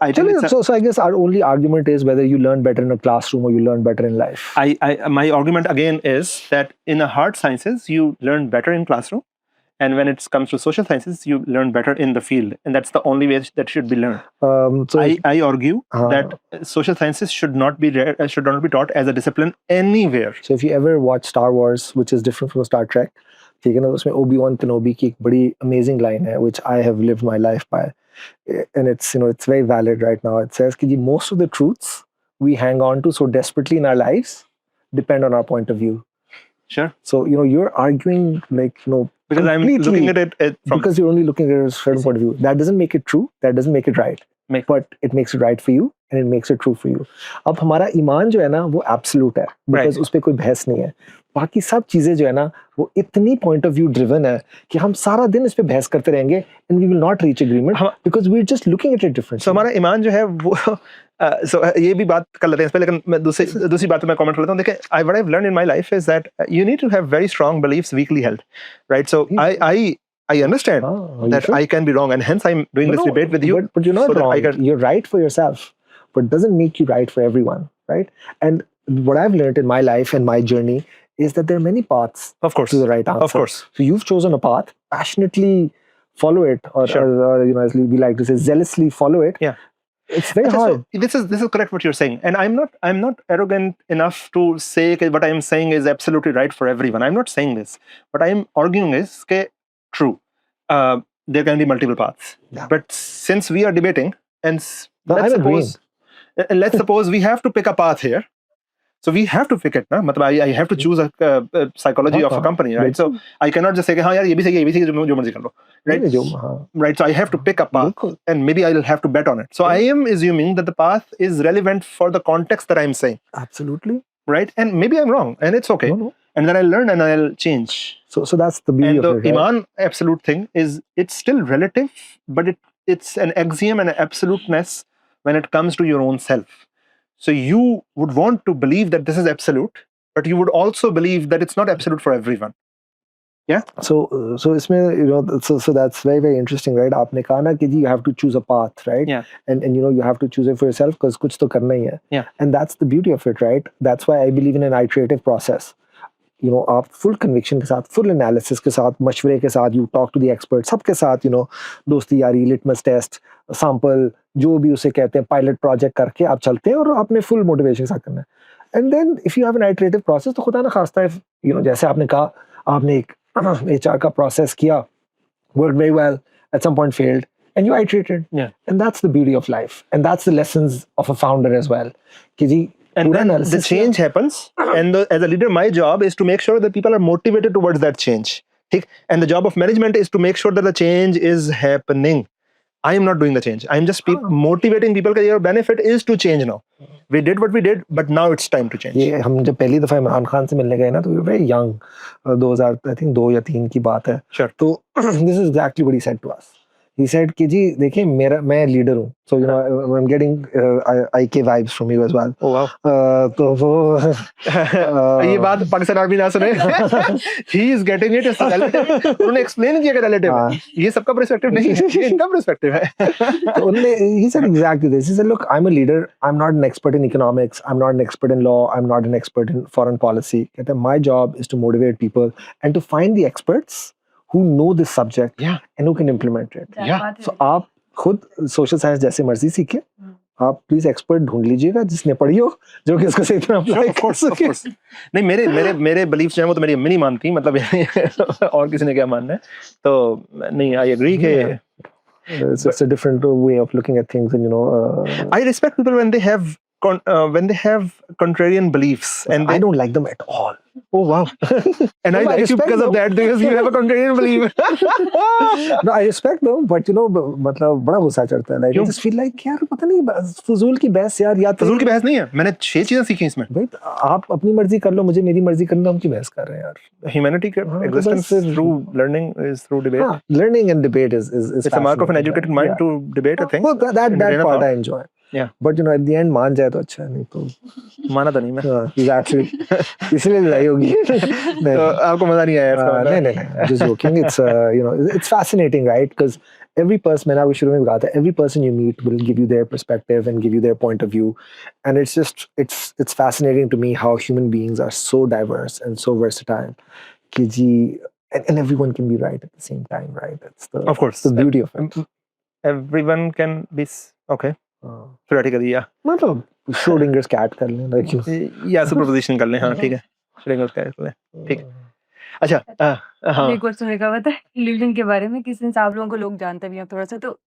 I think it's So I guess our only argument is whether you learn better in a classroom or you learn better in life. my argument again is that in the hard sciences you learn better in classroom, and when it comes to social sciences you learn better in the field, and that's the only way that should be learned. So I argue that social sciences should not be taught as a discipline anywhere. So if you ever watch Star Wars, which is different from Star Trek, ठीक है ना, उसमें Obi-Wan Kenobi की एक बड़ी amazing line है, which I have lived my life by, and it's it's very valid right now. It says कि जी most of the truths we hang on to so desperately in our lives depend on our point of view. Sure. So you're arguing like Because I'm completely, looking at it from because you're only looking at it as a certain point of view. That doesn't make it true. That doesn't make it right. But it makes it right for you and it makes it true for you. अब हमारा ईमान जो है ना वो absolute है, because उस पे कोई बहस नहीं है. बाकी सब चीजें जो है ना वो इतनी point of view driven है कि हम सारा दिन इस पे बहस करते रहेंगे and we will not reach agreement because we're just looking at it differently. So हमारा ईमान जो है वो so ये भी बात कर लेते हैं इस पे, लेकिन मैं दूसरी बात पे मैं कमेंट कर लेता हूँ. देखिए, what I've learned in my life is that you need to have very strong beliefs, weakly held, right? So I understand that I can be wrong, and hence I'm doing this debate with you. But you're not so wrong. You're right for yourself, but doesn't make you right for everyone, right? And what I've learned in my life and my journey is that there are many paths of course to the right answer. Of course. So you've chosen a path, passionately follow it, or as we like to say, zealously follow it. Yeah. It's very hard. So this is correct what you're saying, and I'm not arrogant enough to say that what I'm saying is absolutely right for everyone. I'm not saying this. What I'm arguing is that true, there can be multiple paths. Yeah. But since we are debating, and let's suppose we have to pick a path here. So we have to pick it, na? I have to choose a psychology of a company, right? So I cannot just say, हाँ यार ये भी सही है, ये भी सही है, जो मर्जी कर लो, right? Right. So I have to pick a path, and maybe I'll have to bet on it. So I am assuming that the path is relevant for the context that I'm saying. Absolutely. Right. And maybe I'm wrong, and it's okay. No. And then I'll learn and I'll change. So that's the beauty of it. And the Iman absolute thing is it's still relative, but it's an axiom and an absoluteness when it comes to your own self. So you would want to believe that this is absolute, but you would also believe that it's not absolute for everyone. Yeah. So इसमें so that's very, very interesting, right? आपने कहा ना कि you have to choose a path, right? Yeah. And you have to choose it for yourself because कुछ तो करना ही है. Yeah. And that's the beauty of it, right? That's why I believe in an iterative process. आप full conviction के साथ, full analysis के साथ, मशवरे के साथ, you talk to the experts, सबके साथ, दोस्ती यारी, litmus test, sample, जो भी उसे कहते हैं, pilot project करके आप चलते हैं और आपने full motivation के साथ करना है. And then if you have an iterative process, तो खुदा ना खास्ता है, जैसे आपने कहा, आपने एक HR का process किया, worked very well, at some point failed, and you iterated. Yeah. And that's the beauty of life. And that's the lessons of a founder as well. कि जी, And पूरा then the analysis change happens, and as a leader, my job is to make sure that people are motivated towards that change. ठीक? And the job of management is to make sure that the change is happening. I am not doing the change. I am just motivating people that your benefit is to change now. We did what we did, but now it's time to change. ये हम जब पहली दफा इमरान खान से मिलने गए ना, तो we were very young, 2000 I think 2 या 3 की बात है. Sure. तो this is exactly what he said to us. He said कि जी देखिए मैं लीडर हूँ, so you know I'm getting IK vibes from you as well. Oh wow. तो वो ये बात पाकिस्तान आर्मी ना सुने. He is getting it as relative. उन्होंने explain किया कि relative है. ये सबका perspective नहीं है, ये इनका perspective है. तो उन्होंने he said exactly this. He said, look, I'm a leader. I'm not an expert in economics. I'm not an expert in law. I'm not an expert in foreign policy. कहते हैं, my job is to motivate people and to find the experts who know this subject and who can implement it. So आप खुद social science जैसे मर्जी सीखे, आप please expert ढूंढ लीजिएगा जिसने पढ़ी हो, जो कि उसको सही तरह अप्लाई कर सके. नहीं, मेरे बिलीफ्स जो हैं वो तो मेरी अम्मी नहीं मानती, मतलब और किसी ने क्या मानना है. तो नहीं, आई एग्री कि it's a different way of looking at things, and you know I respect people when they have contrarian beliefs, and I don't like them at all. Oh wow. And I like you because of that, because you have a contrarian belief. No, I respect them, but you know मतलब बड़ा गुस्सा चढ़ता है. Like I just feel like यार पता नहीं फजूल की बहस यार. या फजूल की बहस नहीं है, मैंने 6 चीजें सीखी इसमें. भाई आप अपनी मर्जी कर लो, मुझे मेरी मर्जी करना, हम की बहस कर रहे हैं यार. Humanity existence through learning is through debate. Learning and debate is it's a mark of an educated mind to debate a thing. Well, that part I enjoy. Yeah. But you know, at the end मान जाए तो अच्छा है, नहीं तो माना तो नहीं मैं. Exactly. इसलिए लड़ाई होगी. तो आपको मजा नहीं आया इसका? नहीं. Just joking. It's you know, it's fascinating, right? Because every person, मैंने आपको शुरू में कहा था, every person you meet will give you their perspective and give you their point of view, and it's just it's fascinating to me how human beings are so diverse and so versatile. कि जी, and everyone can be right at the same time, right? That's the of course the beauty of it. Everyone can be okay. Theoretically, yeah. मतलब Schrodinger's cat कर लें, like you. या superposition कर लें, हाँ ठीक है. Schrodinger's cat कर लें, ठीक. अच्छा, हाँ. एक वर्ष में कहा था इल्यूजन के बारे में, किस हिसाब आप लोगों को लोग जानते भी हैं थोड़ा सा. तो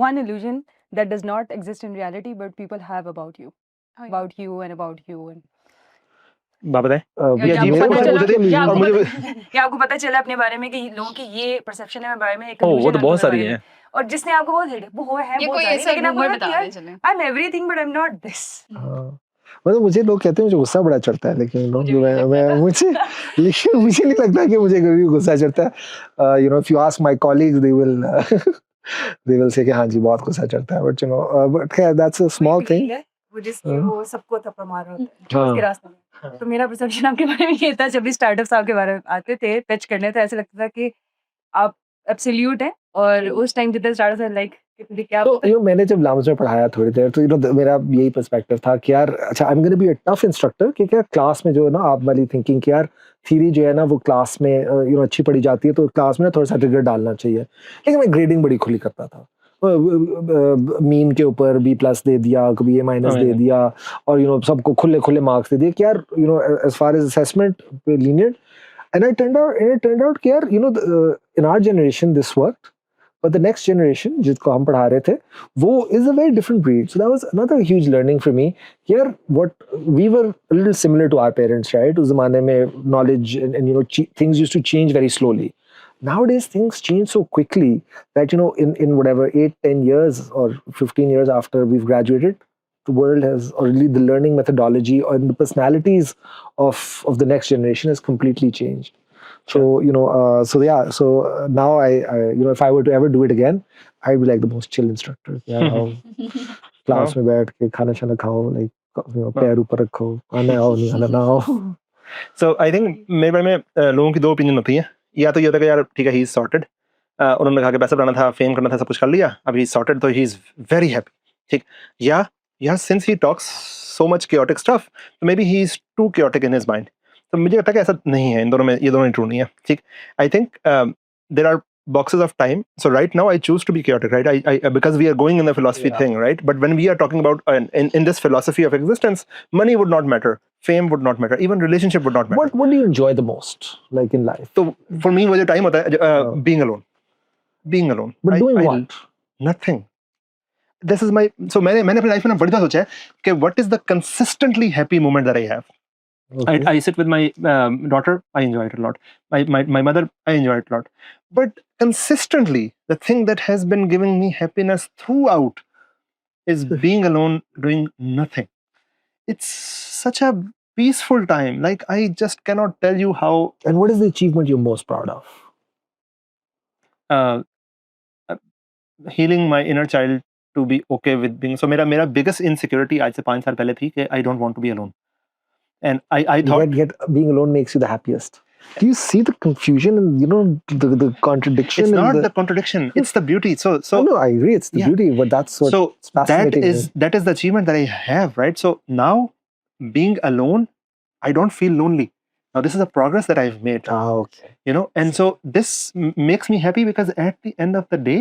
one illusion that does not exist in reality but people have about you and about you and बात बताएं. क्या आपको पता चला अपने बारे में कि लोगों की ये परसेप्शन है मेरे बारे में? एक वो तो बहुत सारी हैं. और जिसने आपको बहुत है बहुत सारी, लेकिन आपको I am everything but I am not this. मतलब मुझे लोग कहते हैं मुझे गुस्सा बड़ा चढ़ता है, लेकिन मुझे नहीं लगता कि मुझे कभी गुस्सा चढ़ता है. You know, if you ask my colleagues they will say कि हाँ जी बहुत गुस्सा चढ़ता है, but you know but that's a small thing. वो सबको थप्पड़ मार रहा होता है उसके रास्ते में. तो मेरा परसेप्शन आपके बारे में ये था, जब भी स्टार्टअप्स आपके बारे में आते थे पिच करने, तो ऐसा लगता था कि आप एब्सोल्यूट हैं. और उस टाइम जितने स्टार्टअप्स हैं लाइक क्या, तो मैंने जब लाम्स में पढ़ाया थोड़ी देर, तो यू नो मेरा यही पर्सपेक्टिव था कि यार अच्छा I am gonna be a tough instructor, कि क्या क्लास में जो है ना आप वाली थिंकिंग कि यार थ्योरी जो है ना वो क्लास में यू नो अच्छी पढ़ी जाती है, तो क्लास में ना थोड़ा सा ट्रिगर डालना चाहिए. लेकिन मैं ग्रेडिंग बड़ी खुली करता था. मीन के ऊपर B+ दे दिया, कभी A- दे दिया, और यू नो सबको खुले मार्क्स दे दिए कि यार you know as far as assessment linear. And it turned out कि यार you know in our generation this worked, but the next generation जिसको हम पढ़ा रहे थे वो is a very different breed. So that was another huge learning for me. Here what we were a little similar to our parents, right? उस ज़माने में knowledge and you know things used to change very slowly. Nowadays things change so quickly that you know in whatever 8-10 years or 15 years after we've graduated, the world has, or really the learning methodology or the personalities of the next generation has completely changed. So you know now I you know if I were to ever do it again, I'd be like the most chill instructor. Class में बैठ के खाना शाना खाओ, like you know पैर ऊपर रखो, आना आओ नहीं आना ना आओ. So I think मेरे बारे में लोगों की 2 ओपिनियन होती हैं. या तो ये होता है कि यार ठीक है ही इज सॉर्टेड, उन्होंने कहा कि पैसा बनाना था, फेम करना था, सब कुछ कर लिया, अब ही इज सॉर्टेड, तो ही इज वेरी हैप्पी. ठीक. Yeah since he talks so much chaotic stuff, तो maybe he is too chaotic in his mind. तो मुझे लगता है कि ऐसा नहीं है, इन दोनों में, ये दोनों ट्रू नहीं है. ठीक. I think there are boxes of time. So right now I choose to be chaotic, right? I because we are going in the philosophy thing, right? But when we are talking about in this philosophy of existence, money would not matter, fame would not matter, even relationship would not matter. What do you enjoy the most, like in life? So for me, वो जो time होता है being alone. But doing what? Nothing. this is my so मैंने अपनी life में ना बड़ी बार सोचा है कि what is the consistently happy moment that I have. Okay. I sit with my daughter. I enjoy it a lot. My mother. I enjoy it a lot. But consistently, the thing that has been giving me happiness throughout is being alone, doing nothing. It's such a peaceful time. Like I just cannot tell you how. And what is the achievement you're most proud of? Healing my inner child to be okay with being. So मेरा biggest insecurity आज से 5 साल पहले थी कि I don't want to be alone. And I thought Yet being alone makes you the happiest. Do you see the confusion and the contradiction? it's in not the contradiction. It's the beauty. So no, I agree. It's the Yeah. beauty, but that's what so that fascinating. is the achievement that I have, right? So now being alone, I don't feel lonely. Now this is a progress that I've made, Okay. and so this makes me happy because at the end of the day,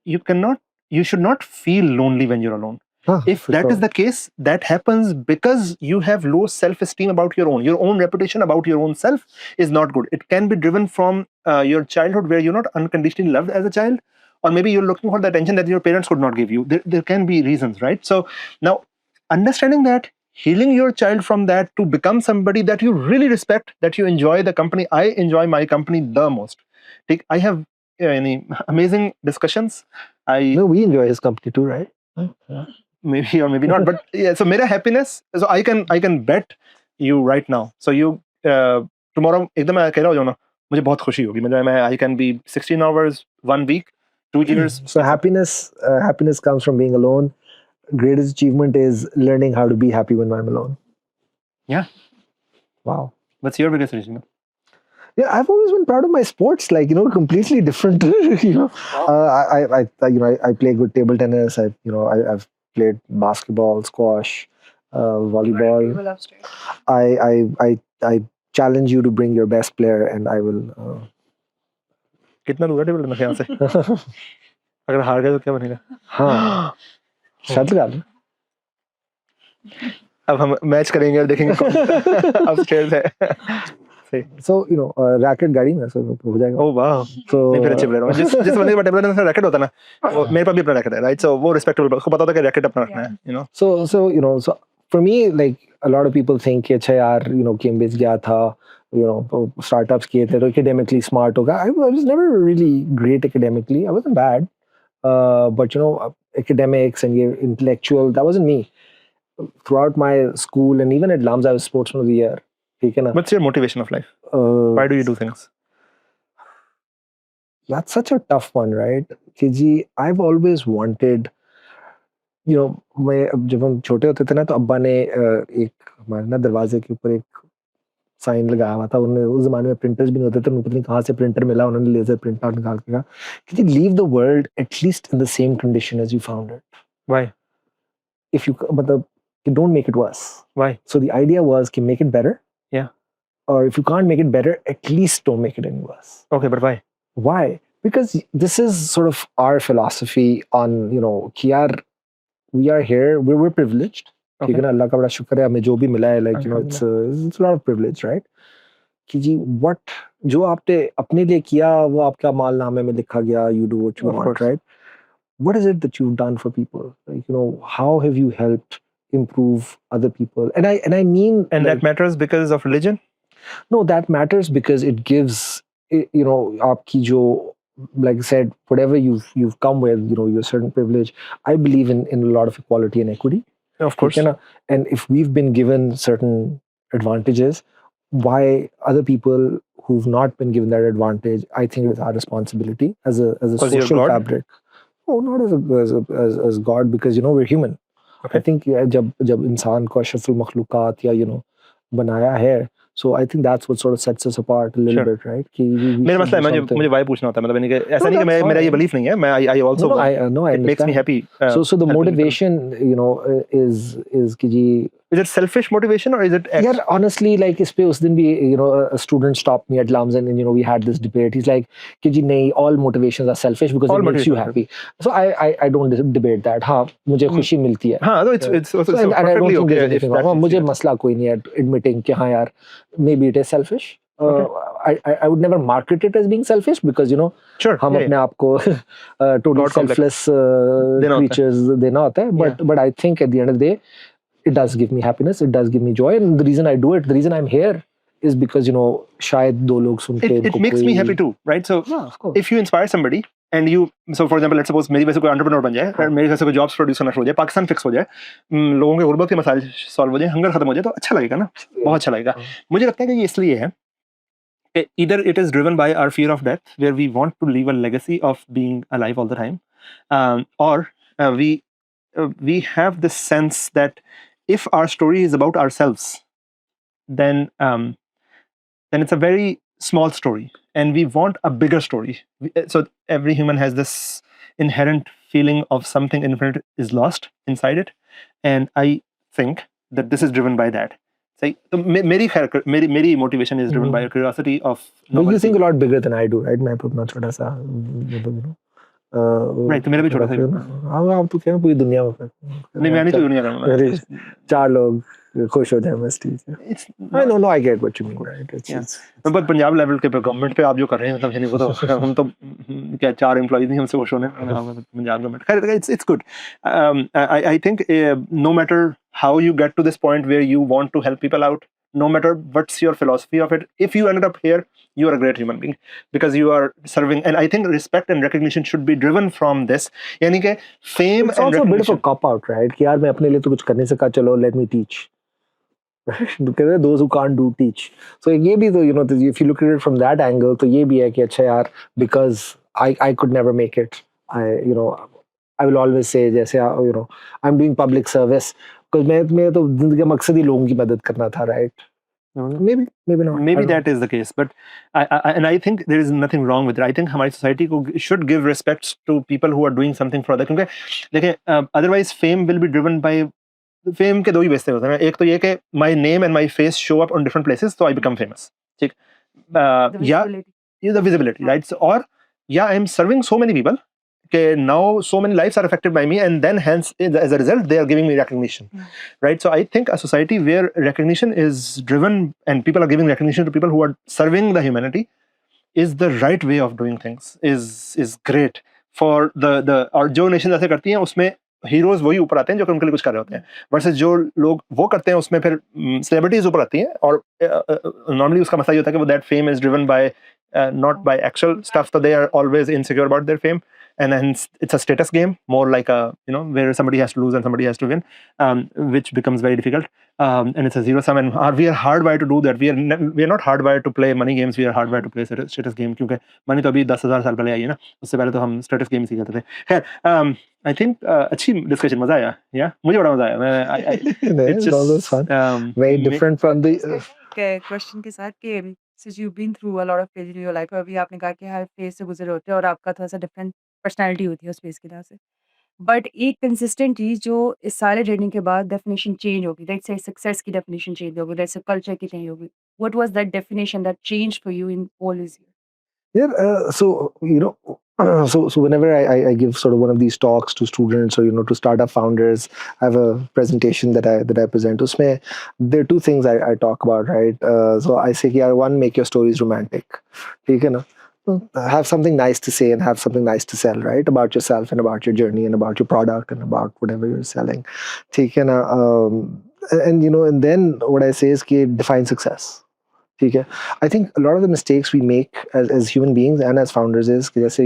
you should not feel lonely when you're alone. If For that sure. is the case, that happens because you have low self-esteem about your own reputation about your own self is not good. It can be driven from your childhood where you're not unconditionally loved as a child, or maybe you're looking for the attention that your parents could not give you. There can be reasons, right? So now understanding that, healing your child from that to become somebody that you really respect, that you enjoy the company. I enjoy my company the most. I have any amazing discussions. No, we enjoy his company too, right? Maybe or maybe not, but yeah, so mera happiness, so I can bet you right now, so you tomorrow एकदम मैं अकेला हो जाऊँ ना, मुझे बहुत खुशी होगी. मैं I can be 16 hours 1 week 2 years. So happiness comes from being alone. Greatest achievement is learning how to be happy when I'm alone. Yeah. Wow. What's your biggest achievement? Yeah, I've always been proud of my sports. Like completely different. I play good table tennis. I've played basketball, squash, volleyball. People upstairs. I challenge you to bring your best player, and I will. कितना दूर है table tennis यहाँ से? अगर हार गए तो क्या बनेगा? हाँ. शर्त लगा लो. अब हम मैच करेंगे और देखेंगे कौन अपस्टेयर्स है. So रैकेट गाड़ी में so हो जाएगा. Oh wow. So मैं फिर अच्छे प्लेयर हूँ. जिस बंदे के टेबल टेनिस में रैकेट होता है ना, वो मेरे पास भी अपना रैकेट है, राइट? सो वो रिस्पेक्टेबल, उसको पता होता है कि रैकेट अपना रखना है, So for me, like a lot of people think कि अच्छा यार Cambridge गया था, startups किए थे तो academically smart होगा. I was never really great academically. I wasn't bad, but academics and intellectual, that wasn't me. Throughout my school and even at LAMS, I was sportsman of the year. ठीक है ना? What's your motivation of life? Why do you do things? That's such a tough one, right? कि जी, I've always wanted, जब हम छोटे होते थे ना तो अब्बा ने एक हमारे ना दरवाजे के ऊपर एक साइन लगाया हुआ था. उन्होंने उस जमाने में प्रिंटर्स भी नहीं होते थे, उनको पता नहीं कहाँ से प्रिंटर मिला, उन्होंने लेजर प्रिंट आउट निकाल के कहा कि जी leave the world at least in the same condition as you found it. Why? If you मतलब don't make it worse. Why? So the idea was कि make it better. Yeah. Or if you can't make it better, at least don't make it any worse. Okay, but why? Why? Because this is sort of our philosophy on, कि यार we are here, we're privileged. ठीक है ना, अल्लाह का बड़ा शुक्र है हमें जो भी मिला है, like it's a lot of privilege, right? कि जी what जो आपने अपने लिए किया वो आपका मालनामे में लिखा गया, you do what you want, right? What is it that you've done for people? Like, how have you helped improve other people? And I mean, and that matters because of religion? No, that matters because it gives, आपकी जो, like I said, whatever you've come with, your certain privilege. I believe in a lot of equality and equity. Of course. And if we've been given certain advantages, why other people who've not been given that advantage, I think it's our responsibility as a social fabric. No, not as God, because we're human. Okay. I think जब इंसान को अशरफुल मखलूकात या बनाया है, so I think that's what sort of sets us apart a little bit, right? कि मेरा मसला है, मुझे वाई पूछना होता है, मतलब ऐसा नहीं कि मेरा ये belief नहीं है, मैं I also it makes me happy. So the motivation is कि जी, is it selfish motivation or is it yeah, honestly, like इस पे उस दिन भी a student stopped me at LAMS and we had this debate. He's like कि जी नहीं, all motivations are selfish because it makes you happy. So I don't debate that. हाँ, मुझे खुशी मिलती है. हाँ, so it's and I don't think okay there's anything wrong. मुझे मसला कोई नहीं है admitting कि हाँ यार, maybe it is selfish. I would never market it as being selfish because Sure. हम Yeah, अपने आप को totally God complex. selfless देना होता है. creatures देना होता है, but I think at the end of the day it does give me happiness, it does give me joy, and the reason I do it, the reason I'm here is because शायद दो लोग सुन के It makes me happy too, right? So Yeah, of course. if you inspire somebody and you, so for example, let's suppose मेरी वजह से कोई entrepreneur बन जाए, मेरी वजह से कोई jobs produce करना शुरू हो जाए, पाकिस्तान fix हो जाए, लोगों के गुर्बत के मसाइल solve हो जाए, hunger खत्म हो जाए, तो अच्छा लगेगा ना, बहुत अच्छा लगेगा. मुझे लगता है कि ये इसलिए है कि either it is driven by our fear of death, where we want to leave a legacy of being alive all the time, or we have this sense that if our story is about ourselves, then it's a very small story, and we want a bigger story. So every human has this inherent feeling of something infinite is lost inside it, and I think that this is driven by that. So मेरी motivation is driven by a curiosity of But you think a lot bigger than I do, right? मैं अपना छोटा सा right, तो मेरा भी छोटा सा ही आप तो क्या पूरी दुनिया में नहीं, मैं नहीं तो दुनिया का अरे, 4 लोग खुश हो जाए बस ठीक है. It's I get what you mean, right? It's पर पंजाब लेवल के पे गवर्नमेंट पे आप जो कर रहे हैं मतलब यानी वो तो हम तो क्या 4 एम्प्लॉइज नहीं हमसे खुश होने पंजाब गवर्नमेंट खैर it's good. I think no matter how you get to this point where you want to help people out, no matter what's your philosophy of it, if you ended up here, you are a great human being because you are serving. And I think respect and recognition should be driven from this. यानी कि fame it's and also a bit of a recognition. cop out, right? कि यार मैं अपने लिए तो कुछ करने से कहा चलो let me teach. कहते हैं those who can't do teach. So ये भी तो if you look at it from that angle तो ये भी है कि अच्छा यार because I could never make it. I will always say जैसे I'm doing public service because मैं तो जिंदगी का मकसद ही लोगों की मदद करना था, right? Maybe not. Maybe that is the case, but I think there is nothing wrong with it. I think हमारी society को should give respect to people who are doing something for other. क्योंकि देखिए otherwise fame will be driven by fame के दो ही बेस्ते होते हैं. एक तो ये कि my name and my face show up on different places, so I become famous. ठीक. या the visibility, right? So, or I am serving so many people. Okay, now so many lives are affected by me, and then hence as a result they are giving me recognition, right? So I think a society where recognition is driven and people are giving recognition to people who are serving the humanity is the right way of doing things. Is great for the और जो nation ऐसे करती हैं उसमें heroes वही ऊपर आते हैं जो कि उनके लिए कुछ कर रहे होते हैं, वर्सेस जो लोग वो करते हैं उसमें फिर सेलिब्रिटीज ऊपर आती हैं और नॉर्मली उसका मसला ये होता है कि वो that fame is driven by not by actual stuff, so they are always insecure about their fame, and hence it's a status game, more like a where somebody has to lose and somebody has to win, which becomes very difficult, and it's a zero sum, and we are hardwired to do that. We are not hardwired to play money games, we are hardwired to play status game, क्योंकि money तो अभी 10,000 साल पहले आई है ना, उससे पहले तो हम status game ही करते थे. खैर I think अच्छी discussion, मजा आया. Yeah, मुझे बड़ा मजा आया. It's always fun. Very different from the question के साथ कि since you've been through a lot of phases in your life, अभी आपने कहा कि हर फेज से गुजरे होते हैं और आपका थोड़ा सा डिफरेंट पर्सनैलिटी होती है उस फेज के लिहाज से, बट एक कंसिस्टेंट चीज जो इस सारे जर्नी के बाद डेफिनेशन चेंज होगी, लेट्स से सक्सेस की डेफिनेशन चेंज होगी, लेट्स से कल्चर की चेंज होगी, what was that definition that change for you in all this year? Yeah, so whenever I give sort of one of these talks to students or to startup founders, I have a presentation that I present. Usme there are two things I talk about, right? So I say, yeah, one, make your stories romantic. ठीक है ना? Have something nice to say and have something nice to sell, right? About yourself and about your journey and about your product and about whatever you're selling. ठीक है ना? And then what I say is कि define success. ठीक है. I think a lot of the mistakes we make as human beings and as founders is कि जैसे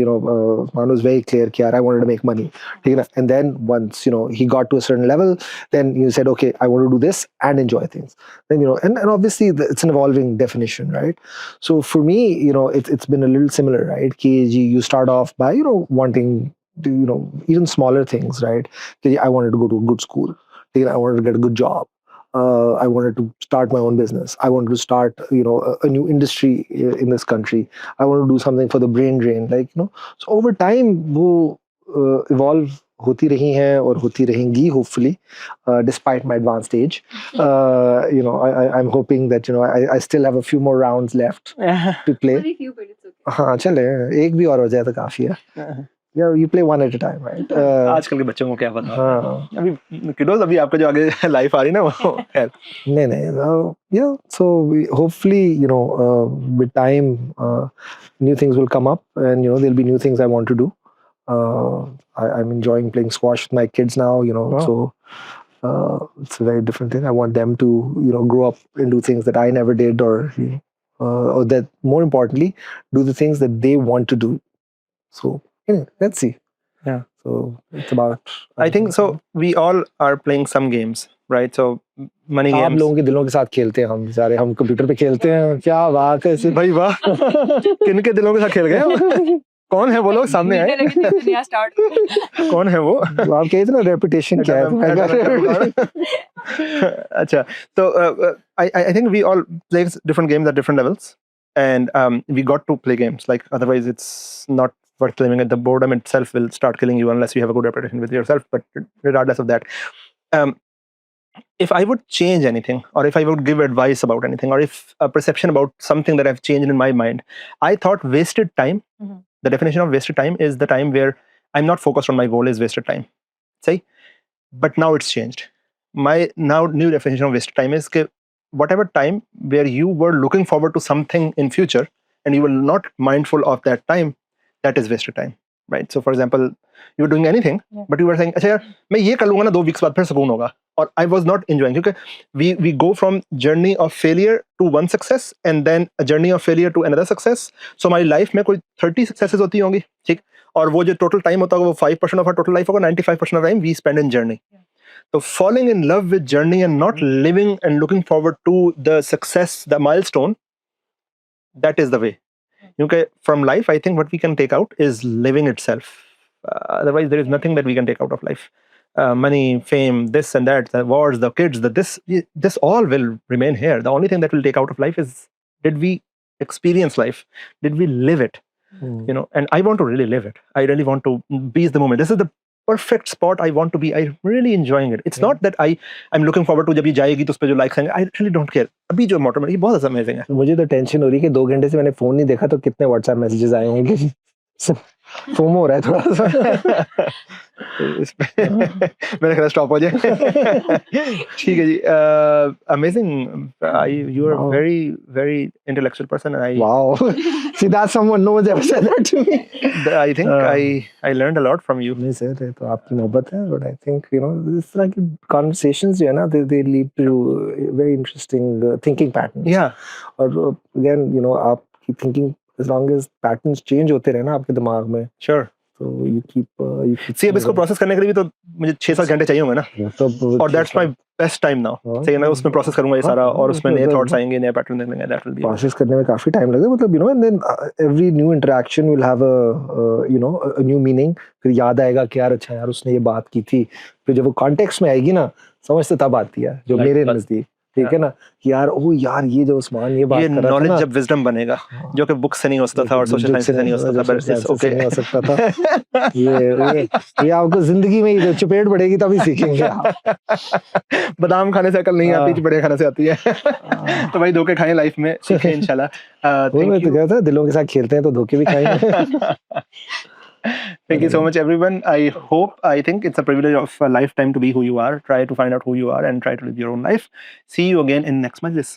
Manu was very clear कि यार I wanted to make money, ठीक है ना? And then once he got to a certain level, then you said, okay, I want to do this and enjoy things. Then and obviously it's an evolving definition, right? So for me, it's been a little similar, right? कि you start off by wanting to, even smaller things, right? कि I wanted to go to a good school, ठीक है ना? I wanted to get a good job. I wanted to start my own business. I wanted to start, a new industry in this country. I wanted to do something for the brain drain, So over time, वो evolve होती रही हैं और होती रहेंगी, hopefully, despite my advanced age. I'm hoping that I still have a few more rounds left to play. Only few, but it's okay. हाँ चले, एक भी और हो जाए तो काफी है. you play one at a time, right? आजकल के बच्चों को क्या पता हाँ, अभी किडोज अभी आपका जो आगे लाइफ आ रही है ना वो खैर नहीं, yeah. So hopefully, with time, new things will come up, and there'll be new things I want to do. I'm enjoying playing squash with my kids now, Wow. so it's a very different thing. I want them to, grow up and do things that I never did, or that, more importantly, do the things that they want to do. So, let's see. Yeah. So it's about. I think so. We all are playing some games, right? So money आप games. लोगों के दिलों के साथ खेलते हैं हम बेचारे, हम कंप्यूटर पे खेलते हैं, क्या बात है भाई वाह किनके दिलों के साथ खेल गए कौन है वो लोग सामने आए कौन है वो आप कहे थे ना रेपुटेशन क्या है अच्छा so I think we all play different games at different levels and we got to play games like otherwise it's not worth playing it. The boredom itself will start killing you unless you have a good reputation with yourself, but regardless of that if I would change anything or if I would give advice about anything or if a perception about something that I've changed in my mind, I thought wasted time, the definition of wasted time is the time where I'm not focused on my goal is wasted time. See? But now it's changed. My now new definition of wasted time is whatever time where you were looking forward to something in future and you were not mindful of that time, that is wasted time. Right? So for example, you were doing anything, but you were saying, अच्छा यार मैं ये कर लूँगा ना 2 weeks बाद फिर सुकून होगा. Or I was not enjoying क्योंकि we go from journey of failure to one success and then a journey of failure to another success. So हमारी life में कोई 30 successes होती होंगी, ठीक? और वो जो total time होता होगा वो 5% of our total life होगा, 95% of time we spend in journey. So falling in love with journey and not living and looking forward to the success, the milestone, that is the way. Okay, from life, I think what we can take out is living itself. Otherwise, there is nothing that we can take out of life. Money, fame, this and that, the wars, the kids, this all will remain here. The only thing that we'll take out of life is did we experience life? Did we live it? And I want to really live it. I really want to be the moment. This is the perfect spot I want to be. I'm really enjoying it. It's not that I'm looking forward to जब ये जाएगी तो उस पे जो likes आएंगे. I really don't care. अभी जो मोटर में ये बहुत amazing है. मुझे तो टेंशन हो रही है कि 2 घंटे से मैंने फोन नहीं देखा तो कितने व्हाट्सएप मैसेजेस आए होंगे. फोमो हो रहा है थोड़ा सा. मेरा ख्याल स्टॉप हो जाए. ठीक है जी. Amazing. You are very very intellectual person and Wow. See, that's someone no one's ever said that to me. I think I learned a lot from you. नहीं सर, ये तो आपकी मोहब्बत है, but I think इस तरह की conversations जो है ना, they lead to very interesting thinking patterns. Yeah. और again, आपकी thinking as long as patterns change होते रहे ना आपके दिमाग में, Sure. so you keep See, अब इसको प्रोसेस करने के लिए भी तो मुझे 6-7 घंटे चाहिए होंगे ना. और that's my best time now. सही है मैं उसमें प्रोसेस करूंगा ये सारा और उसमें नए थॉट्स आएंगे, नए पैटर्न निकलेंगे. That will be प्रोसेस करने में काफी टाइम लगेगा, मतलब and then every new interaction will have a new meaning. फिर याद आएगा कि यार अच्छा यार उसने ये बात की थी, फिर जब वो कॉन्टेक्स्ट में आएगी ना समझ से तब आती है जो मेरे नजदीक, ठीक है ना, कि यार ओ यार ये जो उस्मान ये बात कर रहा था ना, नॉलेज जब विजडम बनेगा जो कि बुक से नहीं हो सकता था और सोशल साइंस से नहीं हो सकता था, बट इट्स ओके नहीं हो सकता था. ये आपको जिंदगी में ही चपेट पड़ेगी तभी सीखेंगे. बादाम खाने से अकल नहीं आती, चपेट खाने से आती है. तो भाई धोखे खाएं लाइफ में, सीखें इंशाल्लाह. मैं तो कहता था दिलों के साथ खेलते हैं तो धोखे भी खाएंगे. Thank you so much, everyone. I think it's a privilege of a lifetime to be who you are. Try to find out who you are and try to live your own life. See you again in next Majlis.